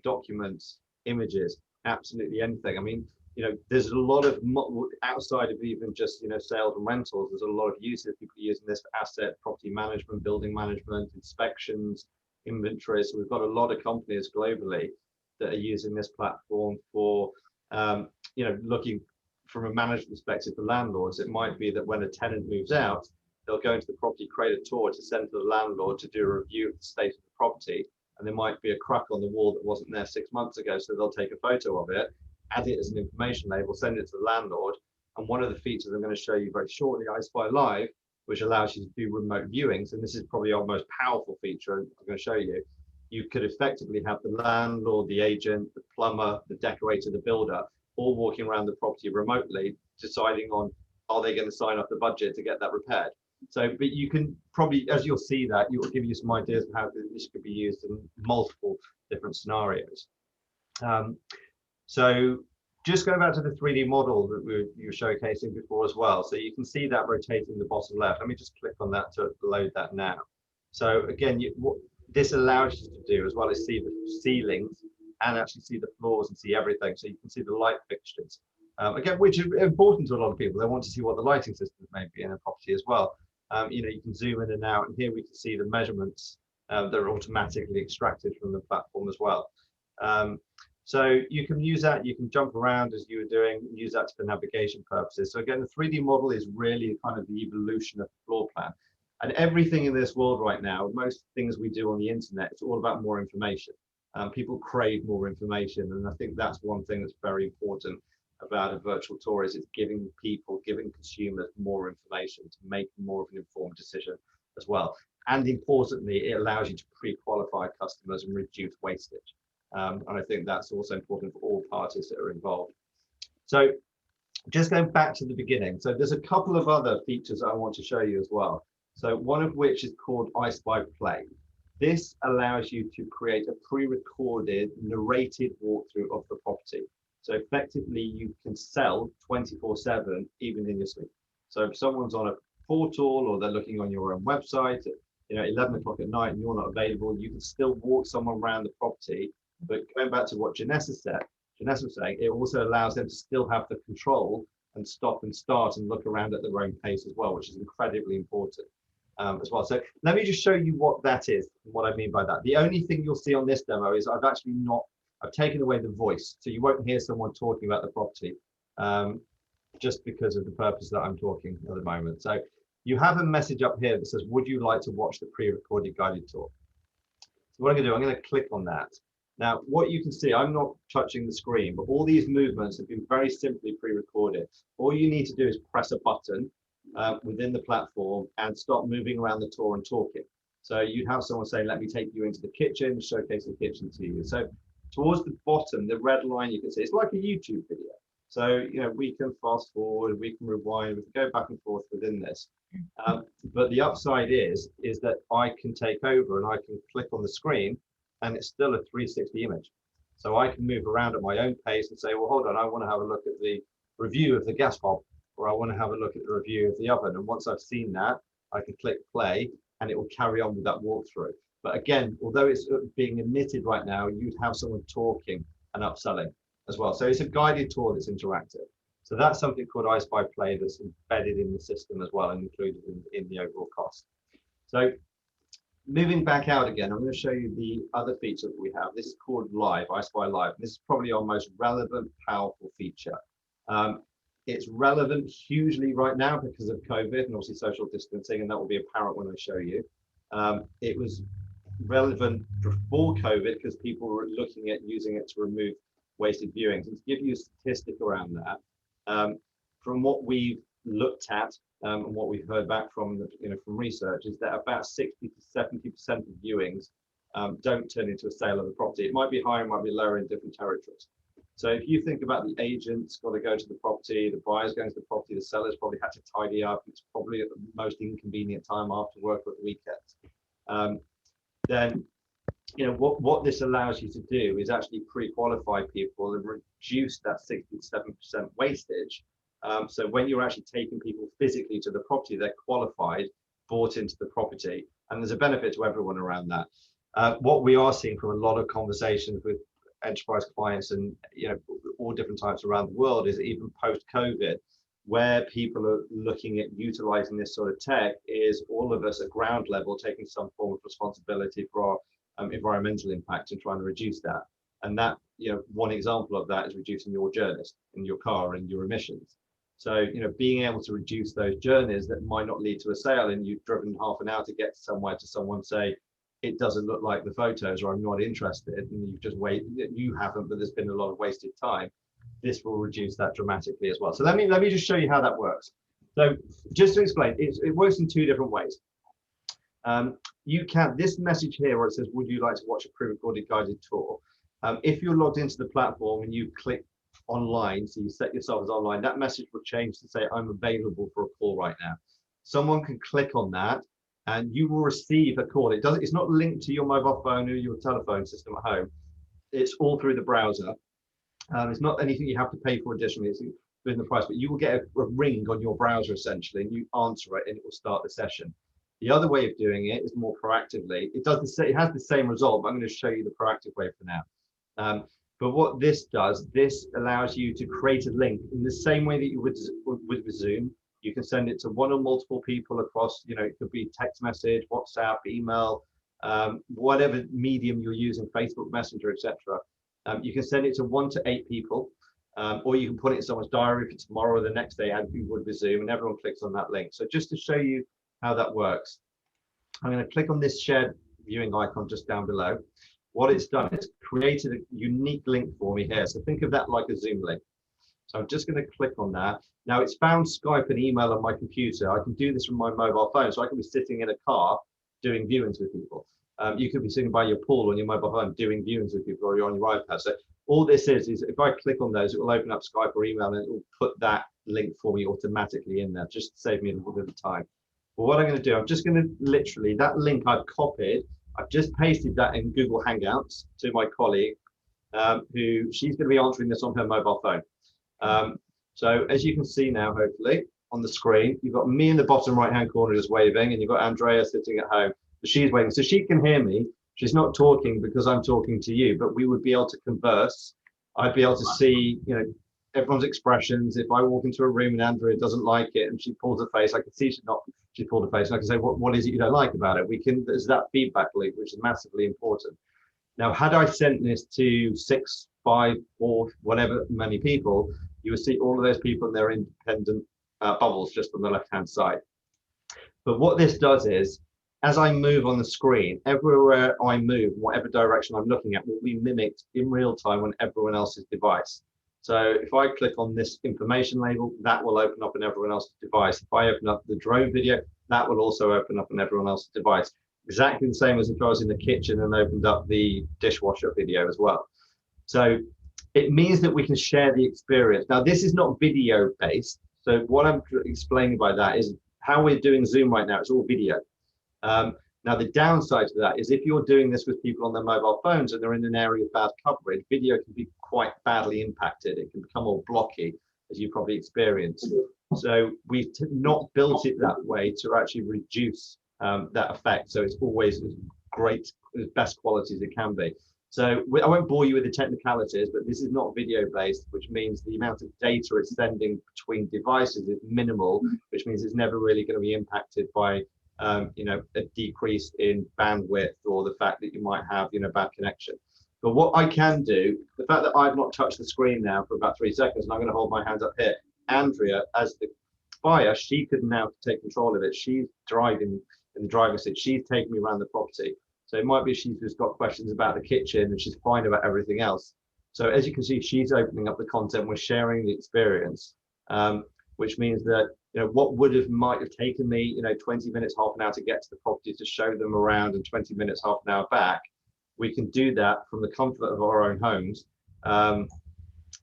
documents, images, absolutely anything. I mean, there's a lot of, outside of even just, sales and rentals, there's a lot of uses. People are using this for asset, property management, building management, inspections, inventory. So we've got a lot of companies globally that are using this platform for, looking from a management perspective for landlords. It might be that when a tenant moves out, they'll go into the property, create a tour to send to the landlord to do a review of the state of the property. And there might be a crack on the wall that wasn't there 6 months ago. So they'll take a photo of it, add it as an information label, send it to the landlord. And one of the features I'm going to show you very shortly, I Spy Live, which allows you to do remote viewings. And this is probably our most powerful feature I'm going to show you. You could effectively have the landlord, the agent, the plumber, the decorator, the builder, all walking around the property remotely, deciding on, are they going to sign off the budget to get that repaired? So, but you can probably, as you'll see that, it will give you some ideas of how this could be used in multiple different scenarios. So just going back to the 3D model that you were showcasing before as well. So you can see that rotating in the bottom left. Let me just click on that to load that now. So again, what this allows you to do as well is see the ceilings and actually see the floors and see everything. So you can see the light fixtures. Again, which is important to a lot of people. They want to see what the lighting system may be in a property as well. You can zoom in and out, and here we can see the measurements that are automatically extracted from the platform as well. So you can use that, you can jump around as you were doing, use that for navigation purposes. So again, the 3D model is really kind of the evolution of the floor plan. And everything in this world right now, most things we do on the internet, it's all about more information. People crave more information, and I think that's one thing that's very important about a virtual tour is it's giving consumers more information to make more of an informed decision as well. And importantly, it allows you to pre-qualify customers and reduce wastage. And I think that's also important for all parties that are involved. So just going back to the beginning. So there's a couple of other features I want to show you as well. So one of which is called I Spy Play. This allows you to create a pre-recorded narrated walkthrough of the property. So effectively, you can sell 24/7, even in your sleep. So if someone's on a portal or they're looking on your own website at 11 o'clock at night and you're not available, you can still walk someone around the property. But going back to what Janessa was saying, it also allows them to still have the control and stop and start and look around at their own pace as well, which is incredibly important as well. So let me just show you what that is and what I mean by that. The only thing you'll see on this demo is I've taken away the voice, so you won't hear someone talking about the property just because of the purpose that I'm talking at the moment. So you have a message up here that says, would you like to watch the pre-recorded guided tour? So what I'm going to do, I'm going to click on that. Now, what you can see, I'm not touching the screen, but all these movements have been very simply pre-recorded. All you need to do is press a button within the platform and start moving around the tour and talking. So you'd have someone saying, let me take you into the kitchen, showcase the kitchen to you. So towards the bottom, the red line you can see, it's like a YouTube video. So, you know, we can fast forward, we can rewind, we can go back and forth within this. But the upside is that I can take over and I can click on the screen and it's still a 360 image. So I can move around at my own pace and say, well, hold on, I want to have a look at the review of the gas hob, or I want to have a look at the review of the oven. And once I've seen that, I can click play and it will carry on with that walkthrough. But again, although it's being emitted right now, you'd have someone talking and upselling as well. So it's a guided tour that's interactive. So that's something called I Spy Play that's embedded in the system as well and included in the overall cost. So moving back out again, I'm going to show you the other feature that we have. This is called Live, I Spy Live. This is probably our most relevant, powerful feature. It's relevant hugely right now because of COVID and obviously social distancing, and that will be apparent when I show you. It was relevant before COVID because people were looking at using it to remove wasted viewings. And to give you a statistic around that, from what we've looked at and what we've heard back from from research, is that about 60 to 70% of viewings don't turn into a sale of a property. It might be higher, it might be lower in different territories. So if you think about the agent's got to go to the property, the buyer's going to the property, the seller's probably had to tidy up, it's probably at the most inconvenient time after work or at the weekends. Then what this allows you to do is actually pre-qualify people and reduce that 67% wastage. So when you're actually taking people physically to the property, they're qualified, bought into the property, and there's a benefit to everyone around that. What we are seeing from a lot of conversations with enterprise clients and all different types around the world is even post-COVID, where people are looking at utilizing this sort of tech, is all of us at ground level taking some form of responsibility for our environmental impact and trying to reduce that. And that, one example of that is reducing your journeys in your car and your emissions. So, being able to reduce those journeys that might not lead to a sale, and you've driven half an hour to get somewhere to someone say, it doesn't look like the photos, or I'm not interested, and you've just you haven't, but there's been a lot of wasted time. This will reduce that dramatically as well. So let me just show you how that works. So just to explain, it works in two different ways. This message here where it says, would you like to watch a pre-recorded guided tour? If you're logged into the platform and you click online, so you set yourself as online, that message will change to say, I'm available for a call right now. Someone can click on that and you will receive a call. It's not linked to your mobile phone or your telephone system at home. It's all through the browser. It's not anything you have to pay for additionally. It's within the price, but you will get a ring on your browser essentially, and you answer it, and it will start the session. The other way of doing it is more proactively. It has the same result, but I'm going to show you the proactive way for now. But what this does, this allows you to create a link in the same way that you would with Zoom. You can send it to one or multiple people across, it could be text message, WhatsApp, email, whatever medium you're using, Facebook Messenger, etc. You can send it to 1 to 8 people, or you can put it in someone's diary for tomorrow or the next day, as you would with Zoom, and everyone clicks on that link. So just to show you how that works, I'm going to click on this shared viewing icon just down below. What it's done is created a unique link for me here. So think of that like a Zoom link. So I'm just going to click on that. Now it's found Skype and email on my computer. I can do this from my mobile phone. So I can be sitting in a car doing viewings with people. You could be sitting by your pool on your mobile phone doing viewings with people, or you're on your iPad. So all this is if I click on those, it will open up Skype or email, and it will put that link for me automatically in there, just to save me a little bit of time. But what I'm going to do, I'm just going to literally, that link I've copied, I've just pasted that in Google Hangouts to my colleague, who she's going to be answering this on her mobile phone. So as you can see now, hopefully on the screen, you've got me in the bottom right-hand corner just waving, and you've got Andrea sitting at home. She's waving, so she can hear me. She's not talking because I'm talking to you, but we would be able to converse. I'd be able to see, everyone's expressions. If I walk into a room and Andrea doesn't like it and she pulls her face, I can see she pulled her face, and I can say, what is it you don't like about it? There's that feedback loop, which is massively important. Now, had I sent this to 6, 5, 4, whatever many people, you would see all of those people in their independent bubbles just on the left-hand side. But what this does is, as I move on the screen, everywhere I move, whatever direction I'm looking at, will be mimicked in real time on everyone else's device. So if I click on this information label, that will open up on everyone else's device. If I open up the drone video, that will also open up on everyone else's device. Exactly the same as if I was in the kitchen and opened up the dishwasher video as well. So it means that we can share the experience. Now, this is not video based. So what I'm explaining by that is how we're doing Zoom right now. It's all video. Now, the downside to that is if you're doing this with people on their mobile phones and they're in an area of bad coverage, video can be quite badly impacted. It can become all blocky, as you probably experienced. So we've not built it that way to actually reduce that effect. So it's always as great, as best quality as it can be. So I won't bore you with the technicalities, but this is not video based, which means the amount of data it's sending between devices is minimal, which means it's never really going to be impacted by a decrease in bandwidth or the fact that you might have bad connection. But what I can do, the fact that I've not touched the screen now for about 3 seconds, and I'm going to hold my hands up here. Andrea, as the buyer, she could now take control of it. She's driving in the driving seat. She's taking me around the property. So it might be she's just got questions about the kitchen and she's fine about everything else. So as you can see, she's opening up the content. We're sharing the experience, which means that what might have taken me 20 minutes, half an hour to get to the property to show them around, and 20 minutes, half an hour back, we can do that from the comfort of our own homes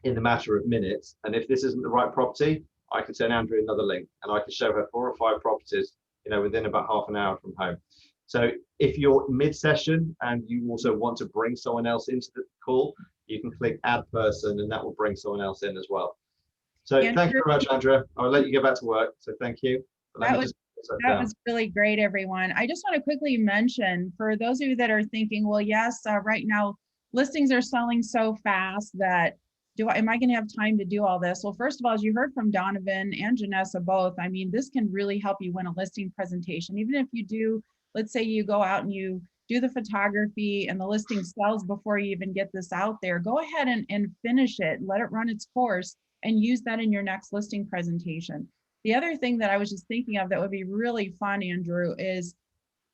in the matter of minutes. And if this isn't the right property, I can send Andrew another link and I can show her 4 or 5 properties within about half an hour from home. So if you're mid-session and you also want to bring someone else into the call, you can click add person and that will bring someone else in as well. So Andrew, thank you very much, Andrea. I'll let you get back to work. So thank you. That was really great, everyone. I just want to quickly mention, for those of you that are thinking, well, yes, right now listings are selling so fast that am I going to have time to do all this? Well, first of all, as you heard from Donovan and Janessa both, I mean, this can really help you win a listing presentation. Even if you do, let's say you go out and you do the photography and the listing sells before you even get this out there, go ahead and finish it, let it run its course, and use that in your next listing presentation. The other thing that I was just thinking of that would be really fun, Andrew, is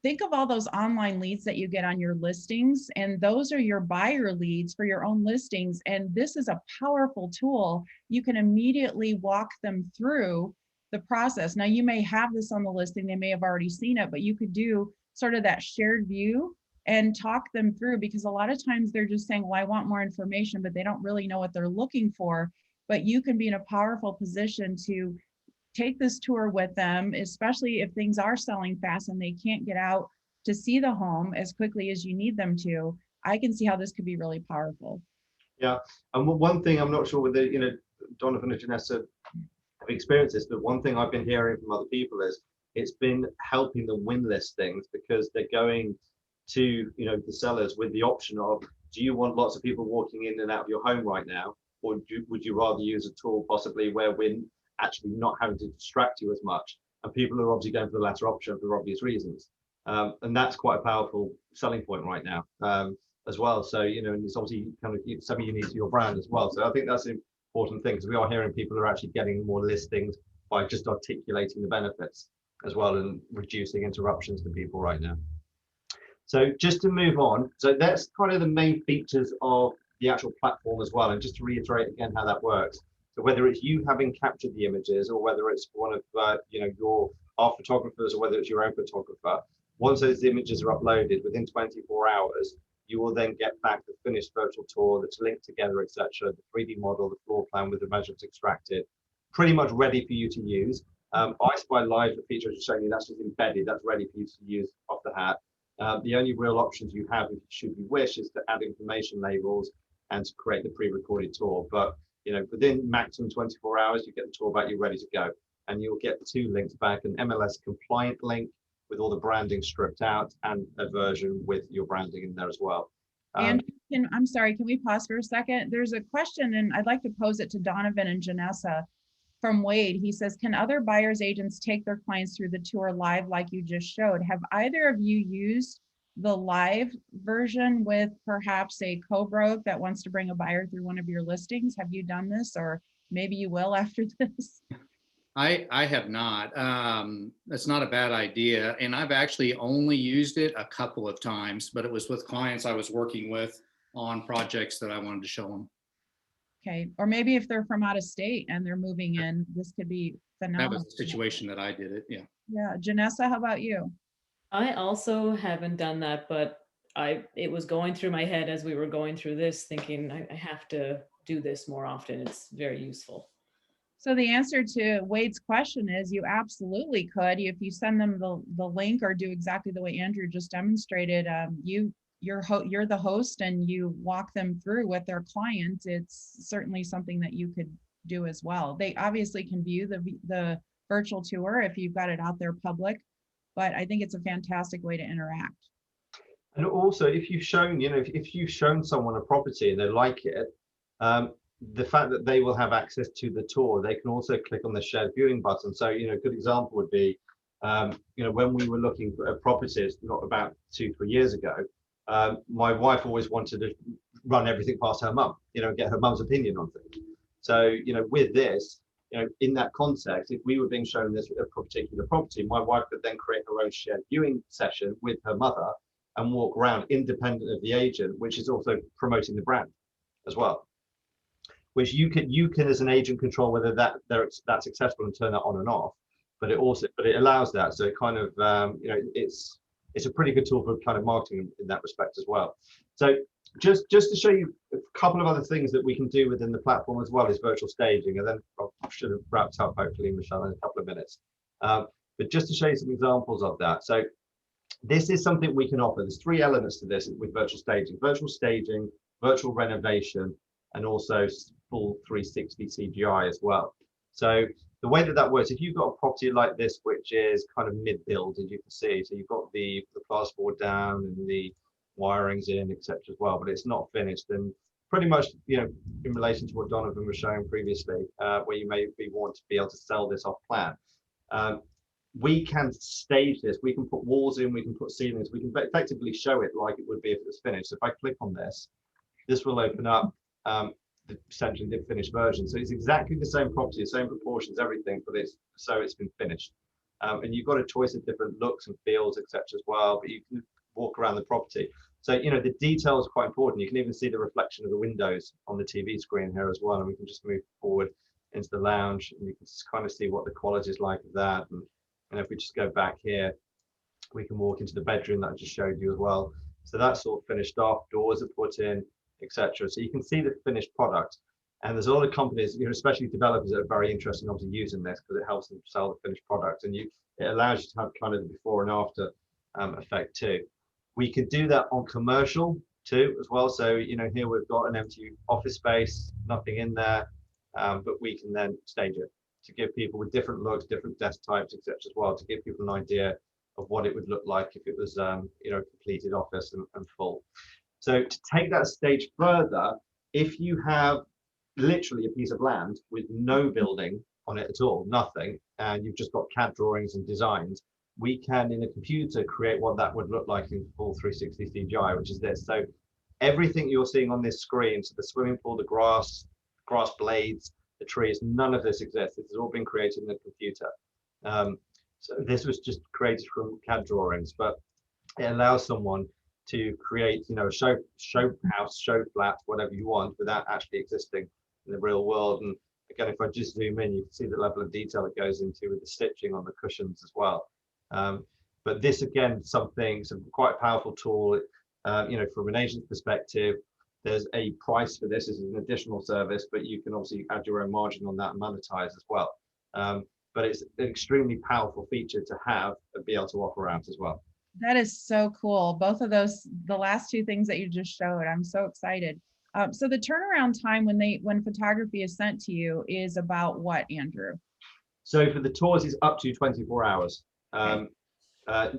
think of all those online leads that you get on your listings, and those are your buyer leads for your own listings. And this is a powerful tool. You can immediately walk them through the process. Now, you may have this on the listing, they may have already seen it, but you could do sort of that shared view and talk them through, because a lot of times they're just saying, well, I want more information, but they don't really know what they're looking for. But you can be in a powerful position to take this tour with them, especially if things are selling fast and they can't get out to see the home as quickly as you need them to. I can see how this could be really powerful. Yeah, and one thing, I'm not sure whether Donovan and Janessa have experienced this, but one thing I've been hearing from other people is it's been helping them win listings, because they're going to the sellers with the option of, do you want lots of people walking in and out of your home right now, or would you rather use a tool possibly where we're actually not having to distract you as much? And people are obviously going for the latter option for obvious reasons, and that's quite a powerful selling point right now as well. So and it's obviously kind of something unique to your brand as well. So I think that's an important thing, because we are hearing people are actually getting more listings by just articulating the benefits as well and reducing interruptions to people right now. So just to move on, so that's kind of the main features of the actual platform as well. And just to reiterate again how that works. So whether it's you having captured the images, or whether it's one of our photographers, or whether it's your own photographer, once those images are uploaded within 24 hours, you will then get back the finished virtual tour that's linked together, etc., the 3D model, the floor plan with the measurements extracted, pretty much ready for you to use. I Spy Live, the feature I was showing you, that's just embedded, that's ready for you to use off the hat. The only real options you have, should you wish, is to add information labels and to create the pre-recorded tour. But within maximum 24 hours, you get the tour back, you're ready to go. And you'll get 2 links back, an MLS compliant link with all the branding stripped out, and a version with your branding in there as well. And I'm sorry, can we pause for a second? There's a question, and I'd like to pose it to Donovan and Janessa from Wade. He says, can other buyers agents take their clients through the tour live like you just showed? Have either of you used the live version with perhaps a co-broke that wants to bring a buyer through one of your listings? Have you done this, or maybe you will after this? I have not. That's not a bad idea. And I've actually only used it a couple of times, but it was with clients I was working with on projects that I wanted to show them. Okay, or maybe if they're from out of state and they're moving in, this could be phenomenal. That was the situation that I did it, yeah. Yeah, Janessa, how about you? I also haven't done that, but it was going through my head as we were going through this, thinking I have to do this more often. It's very useful. So the answer to Wade's question is you absolutely could. If you send them the link or do exactly the way Andrew just demonstrated, you're the host and you walk them through with their client. It's certainly something that you could do as well. They obviously can view the virtual tour if you've got it out there public, but I think it's a fantastic way to interact. And also, if you've shown, if you've shown someone a property and they like it, the fact that they will have access to the tour, they can also click on the shared viewing button. So, a good example would be, when we were looking at properties, not about 2-3 years ago, my wife always wanted to run everything past her mum, get her mum's opinion on things. So, with this, in that context, if we were being shown this a particular property, my wife could then create her own shared viewing session with her mother and walk around independent of the agent, which is also promoting the brand as well. Which you can as an agent control whether that's successful and turn that on and off, but it allows that. So it kind of it's a pretty good tool for kind of marketing in that respect as well. So just to show you a couple of other things that we can do within the platform as well is virtual staging, and then I should have wrapped up hopefully, Michelle, in a couple of minutes. But just to show you some examples of that. So this is something we can offer. There's 3 elements to this with virtual staging, virtual renovation, and also full 360 CGI as well. So the way that works, if you've got a property like this, which is kind of mid-build, as you can see, so you've got the plasterboard down and the wirings in, etc. as well, but it's not finished. And pretty much, in relation to what Donovan was showing previously, where you may want to be able to sell this off plan, we can stage this. We can put walls in, we can put ceilings, we can effectively show it like it would be if it was finished. So if I click on this, this will open up essentially the finished version. So it's exactly the same property, the same proportions, everything, but it's been finished. And you've got a choice of different looks and feels, etc. as well, but you can walk around the property. So, the detail is quite important. You can even see the reflection of the windows on the TV screen here as well. And we can just move forward into the lounge and you can kind of see what the quality is like of that. And if we just go back here, we can walk into the bedroom that I just showed you as well. So that's all finished off, doors are put in, etc. So you can see the finished product. And there's a lot of companies, especially developers, that are very interested in obviously using this because it helps them sell the finished product, and it allows you to have kind of the before and after effect too. We can do that on commercial too as well. So here we've got an empty office space, nothing in there, but we can then stage it to give people with different looks, different desk types, etc. as well, to give people an idea of what it would look like if it was completed office and full. So to take that stage further, if you have literally a piece of land with no building on it at all, nothing, and you've just got CAD drawings and designs, we can in a computer create what that would look like in full 360 CGI, which is this. So everything you're seeing on this screen, so the swimming pool, the grass blades, the trees, none of this exists. This has all been created in the computer. So this was just created from CAD drawings, but it allows someone to create, a show house, show flat, whatever you want, without actually existing in the real world. And again, if I just zoom in, you can see the level of detail it goes into with the stitching on the cushions as well. But this again, some quite powerful tool. From an agent's perspective, there's a price for this. This is an additional service, but you can obviously add your own margin on that and monetize as well. But it's an extremely powerful feature to have and be able to offer out as well. That is so cool. Both of those, the last 2 things that you just showed, I'm so excited. So the turnaround time when photography is sent to you is about what, Andrew? So for the tours, it's up to 24 hours.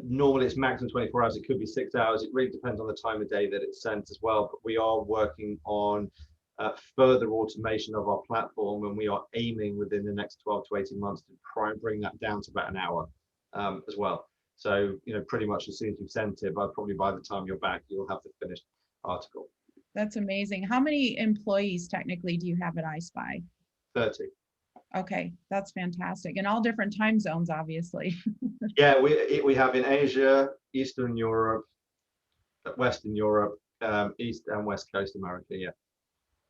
Normally it's maximum 24 hours. It could be 6 hours. It really depends on the time of day that it's sent as well. But we are working on further automation of our platform, and we are aiming within the next 12 to 18 months to try and bring that down to about an hour as well. So, pretty much as soon as you've sent it, probably by the time you're back, you'll have the finished article. That's amazing. How many employees technically do you have at I Spy? 30. Okay, that's fantastic. In all different time zones, obviously. Yeah, we have in Asia, Eastern Europe, Western Europe, East and West Coast America, yeah.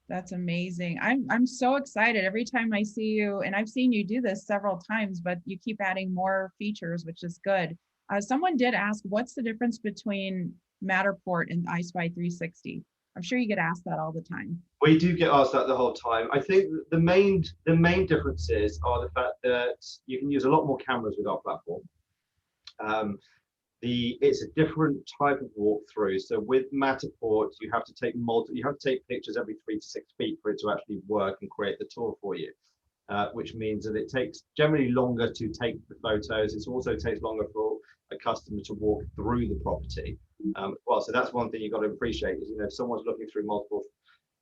That's amazing. I'm so excited every time I see you, and I've seen you do this several times, but you keep adding more features, which is good. Someone did ask, what's the difference between Matterport and I Spy 360? I'm sure you get asked that all the time. We do get asked that the whole time. I think the main differences are the fact that you can use a lot more cameras with our platform. It's a different type of walkthrough. So with Matterport, you have to take pictures every 3 to 6 feet for it to actually work and create the tour for you, which means that it takes generally longer to take the photos. It also takes longer for a customer to walk through the property. Well, so that's one thing you've got to appreciate is, if someone's looking through multiple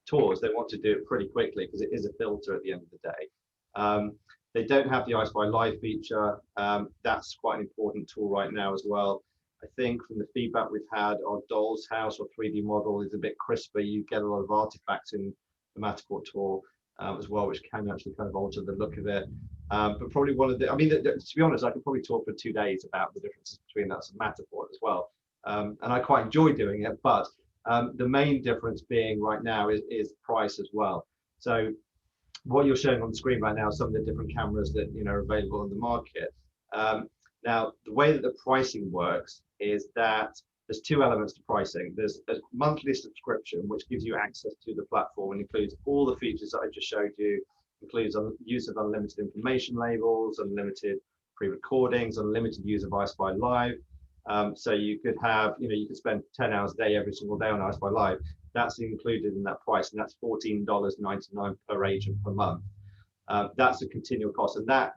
tours, they want to do it pretty quickly because it is a filter at the end of the day. They don't have the I Spy Live feature. That's quite an important tool right now as well. I think from the feedback we've had, our Doll's House or 3D model is a bit crisper. You get a lot of artifacts in the Matterport tour as well, which can actually kind of alter the look of it. But probably one of the, to be honest, I could probably talk for 2 days about the differences between us and Matterport as well. And I quite enjoy doing it, but the main difference being right now is price as well. So what you're showing on the screen right now, some of the different cameras that are available on the market. Now, the way that the pricing works is that there's 2 elements to pricing. There's a monthly subscription, which gives you access to the platform and includes all the features that I just showed you, includes use of unlimited information labels, unlimited pre-recordings, unlimited use of I Spy Live. So you could have, you could spend 10 hours a day every single day on I Spy Live. That's included in that price, and that's $14.99 per agent per month. That's a continual cost, and the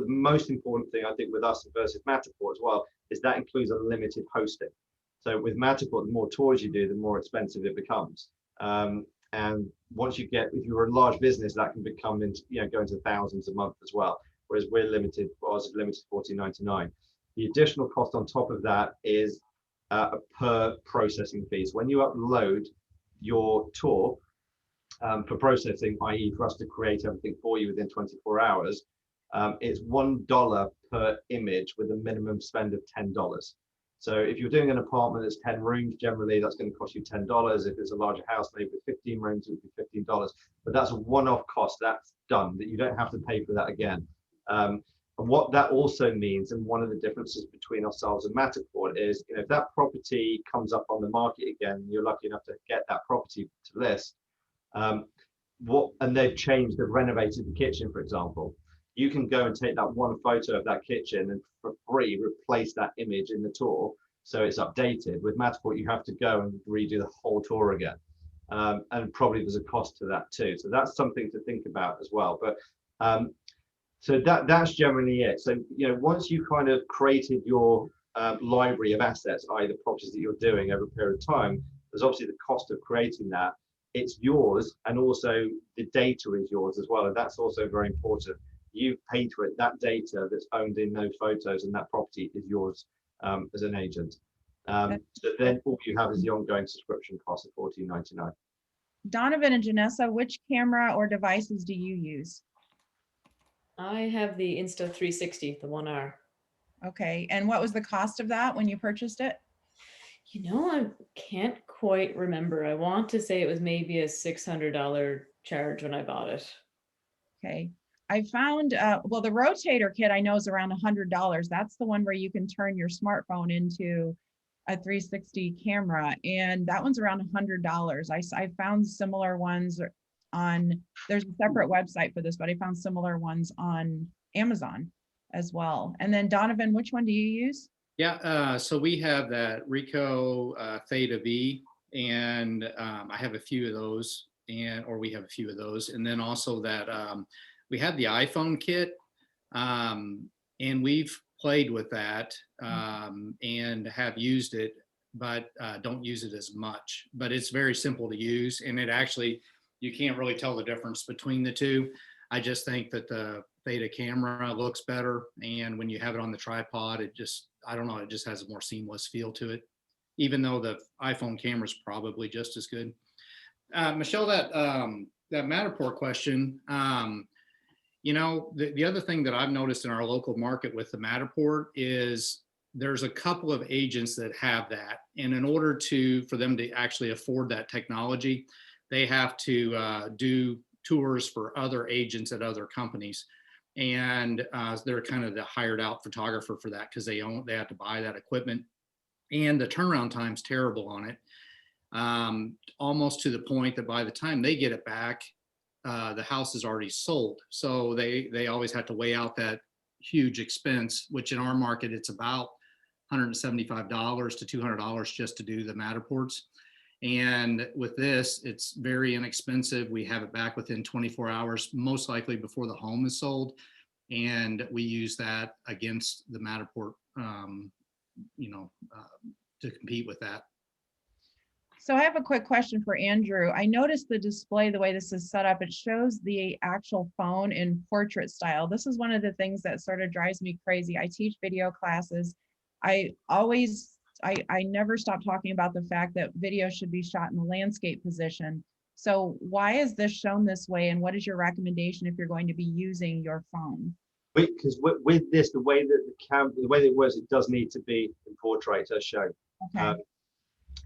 most important thing I think with us versus Matterport as well is that includes unlimited hosting. So with Matterport, the more tours you do, the more expensive it becomes. And once you get, if you're a large business, that can become into, go into thousands a month as well. Whereas we're limited, limited $14.99. The additional cost on top of that is a per processing fee. So when you upload your tour for processing, i.e. for us to create everything for you within 24 hours, it's $1 per image with a minimum spend of $10. So if you're doing an apartment that's 10 rooms, generally that's going to cost you $10. If it's a larger house, maybe with 15 rooms, it would be $15. But that's a one-off cost. That's done. That you don't have to pay for that again. And what that also means, and one of the differences between ourselves and Matterport is, if that property comes up on the market again, you're lucky enough to get that property to list, and they've renovated the kitchen, for example, you can go and take that one photo of that kitchen and for free replace that image in the tour so it's updated. With Matterport, you have to go and redo the whole tour again, and probably there's a cost to that too. So that's something to think about as well. But so that's generally it. So once you kind of created your library of assets, i.e. the properties that you're doing over a period of time, there's obviously the cost of creating that. It's yours, and also the data is yours as well, and that's also very important. You paid for it. That data that's owned in those photos and that property is yours as an agent. So then all you have is the ongoing subscription cost of $14.99. Donovan and Janessa, which camera or devices do you use? I have the Insta360, the 1R. Okay, and what was the cost of that when you purchased it? I can't quite remember. I want to say it was maybe a $600 charge when I bought it. Okay, I found, well, the rotator kit I know is around $100. That's the one where you can turn your smartphone into a 360 camera, and that one's around $100. I found similar ones on, there's a separate website for this, but I found similar ones on Amazon as well. And then Donovan, which one do you use? Yeah, so we have that Ricoh Theta V, and I have a few of those, or we have a few of those. And then also that we have the iPhone kit, and we've played with that and have used it, but don't use it as much. But it's very simple to use, and it actually, you can't really tell the difference between the two. I just think that the Theta camera looks better, and when you have it on the tripod, it just, I don't know, it just has a more seamless feel to it, even though the iPhone camera is probably just as good. Michelle, that Matterport question, the other thing that I've noticed in our local market with the Matterport is there's a couple of agents that have that, and in order for them to actually afford that technology, they have to do tours for other agents at other companies. And they're kind of the hired out photographer for that, because they have to buy that equipment. and the turnaround time's terrible on it. Almost to the point that by the time they get it back, the house is already sold. So they always have to weigh out that huge expense, which in our market, it's about $175 to $200 just to do the Matterports. And with this, it's very inexpensive. We have it back within 24 hours, most likely before the home is sold. And we use that against the Matterport, to compete with that. So I have a quick question for Andrew. I noticed the display, the way this is set up, it shows the actual phone in portrait style. This is one of the things that sort of drives me crazy. I teach video classes. I never stop talking about the fact that video should be shot in the landscape position. So why is this shown this way? And what is your recommendation if you're going to be using your phone? Because with this, the way that it works, it does need to be in portrait as shown. Okay.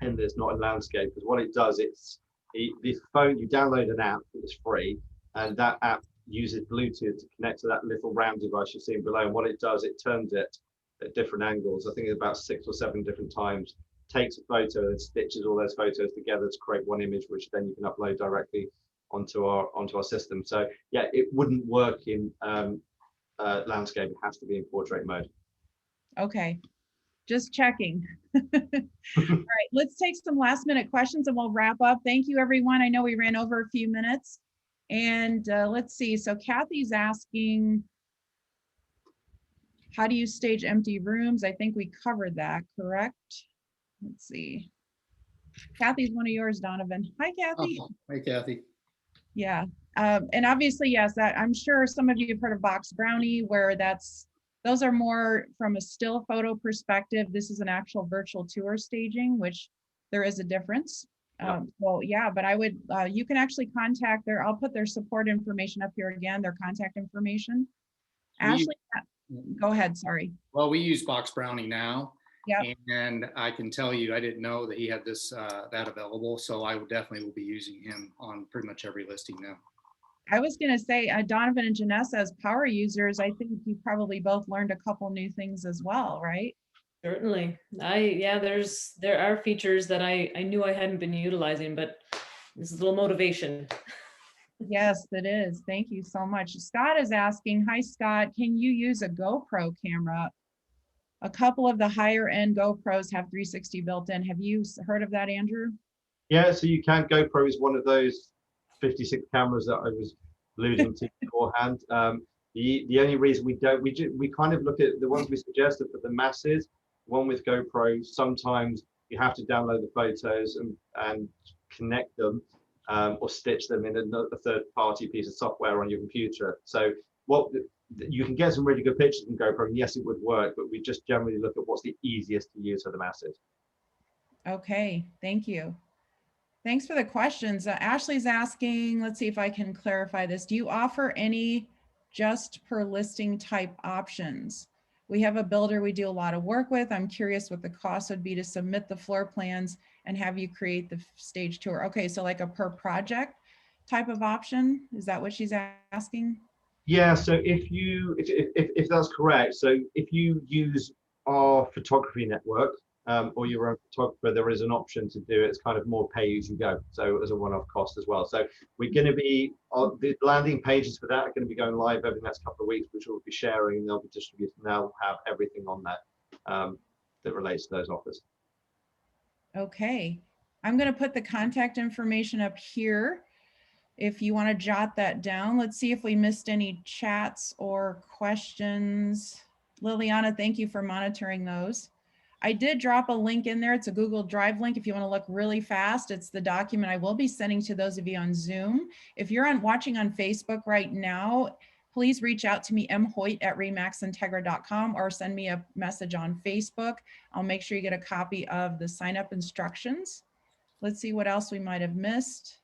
And there's not a landscape, because what it does, the phone, you download an app that's free, and that app uses Bluetooth to connect to that little round device you're seeing below. And what it does, it turns it at different angles. I think it's about 6 or 7 different times, takes a photo and stitches all those photos together to create one image, which then you can upload directly onto our system. So yeah, it wouldn't work in landscape. It has to be in portrait mode. Okay. Just checking. All right, let's take some last minute questions and we'll wrap up. Thank you, everyone. I know we ran over a few minutes. And let's see. So Kathy's asking, how do you stage empty rooms? I think we covered that, correct? Let's see. Kathy's one of yours, Donovan. Hi, Kathy. Oh, hey, Kathy. Yeah. And obviously, yes, that I'm sure some of you have heard of box brownie, where those are more from a still photo perspective. This is an actual virtual tour staging, which there is a difference. Well, yeah, but I would, you can actually contact I'll put their support information up here again, their contact information. Ashley, go ahead, sorry. Well, we use box brownie now. Yeah. And I can tell you, I didn't know that he had that available. So I will definitely be using him on pretty much every listing now. I was going to say, Donovan and Janessa, as power users, I think you probably both learned a couple new things as well, right? Certainly. There are features that I knew I hadn't been utilizing, but this is a little motivation. Yes, it is. Thank you so much. Scott is asking, hi, Scott, can you use a GoPro camera? A couple of the higher end GoPros have 360 built in. Have you heard of that, Andrew? Yeah, so you can. GoPro is one of those 56 cameras that I was alluding to beforehand. The only reason we kind of look at the ones we suggested for the masses. One with GoPro, sometimes you have to download the photos and connect them or stitch them in a third-party piece of software on your computer. So you can get some really good pictures from GoPro, and yes, it would work, but we just generally look at what's the easiest to use for the masses. Okay, thank you. Thanks for the questions. Ashley's asking, let's see if I can clarify this. Do you offer any just per listing type options? We have a builder we do a lot of work with. I'm curious what the cost would be to submit the floor plans and have you create the stage tour. Okay, so like a per project type of option? Is that what she's asking? Yeah, so if that's correct, so if you use our photography network or your own photographer, there is an option to do it. It's kind of more pay as you go, so as a one-off cost as well. So we're going to be the landing pages for that are going to be going live over the next couple of weeks, which we'll be sharing. They'll be distributed, and they'll have everything on that that relates to those offers. Okay, I'm going to put the contact information up here if you want to jot that down. Let's see if we missed any chats or questions. Liliana, thank you for monitoring those. I did drop a link in there. It's a Google Drive link. If you want to look really fast, it's the document I will be sending to those of you on Zoom. If you're watching on Facebook right now, please reach out to me, mhoyt@remaxintegra.com, or send me a message on Facebook. I'll make sure you get a copy of the sign up instructions. Let's see what else we might have missed.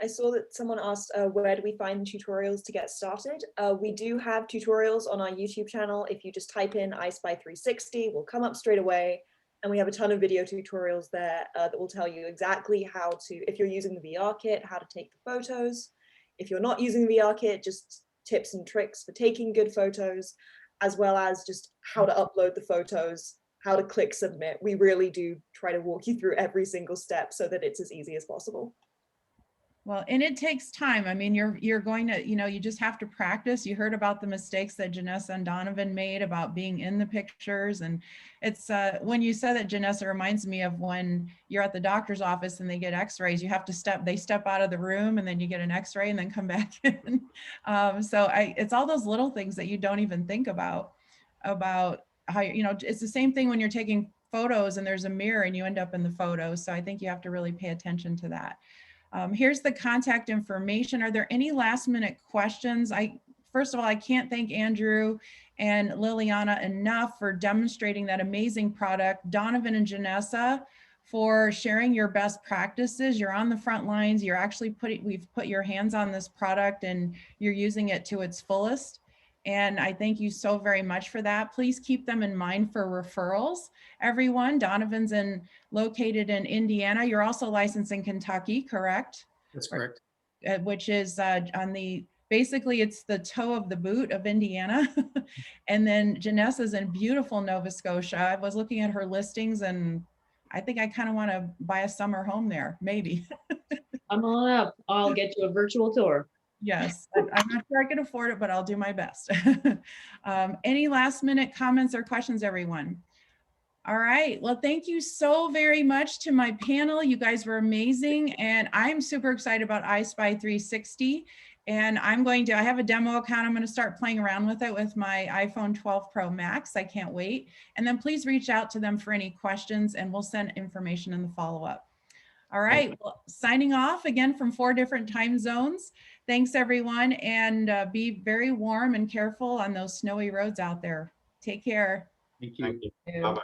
I saw that someone asked, where do we find tutorials to get started? We do have tutorials on our YouTube channel. If you just type in I Spy 360, we'll come up straight away. And we have a ton of video tutorials there that will tell you exactly how to, if you're using the VR kit, how to take the photos. If you're not using the VR kit, just tips and tricks for taking good photos, as well as just how to upload the photos how to click submit. We really do try to walk you through every single step so that it's as easy as possible. Well, and it takes time. I mean, you're going to, you just have to practice. You heard about the mistakes that Janessa and Donovan made about being in the pictures. And it's when you said that, Janessa, reminds me of when you're at the doctor's office and they get x-rays, you have to they step out of the room and then you get an x-ray and then come back in. It's all those little things that you don't even think about how, it's the same thing when you're taking photos and there's a mirror and you end up in the photo. So I think you have to really pay attention to that. Here's the contact information. Are there any last minute questions? First of all, I can't thank Andrew and Liliana enough for demonstrating that amazing product. Donovan and Janessa for sharing your best practices. You're on the front lines. You're actually we've put your hands on this product and you're using it to its fullest. And I thank you so very much for that. Please keep them in mind for referrals. Everyone, Donovan's located in Indiana. You're also licensed in Kentucky, correct? That's correct. Which is basically it's the toe of the boot of Indiana. And then Janessa's in beautiful Nova Scotia. I was looking at her listings and I think I kind of want to buy a summer home there, maybe. I'm all up. I'll get you a virtual tour. Yes, I'm not sure I can afford it, but I'll do my best. Any last minute comments or questions, everyone? All right, well, thank you so very much to my panel. You guys were amazing. And I'm super excited about I Spy 360. And I have a demo account. I'm going to start playing around with it with my iPhone 12 Pro Max. I can't wait. And then please reach out to them for any questions and we'll send information in the follow-up. All right, well, signing off again from 4 different time zones. Thanks everyone, and be very warm and careful on those snowy roads out there. Take care. Thank you. Bye-bye.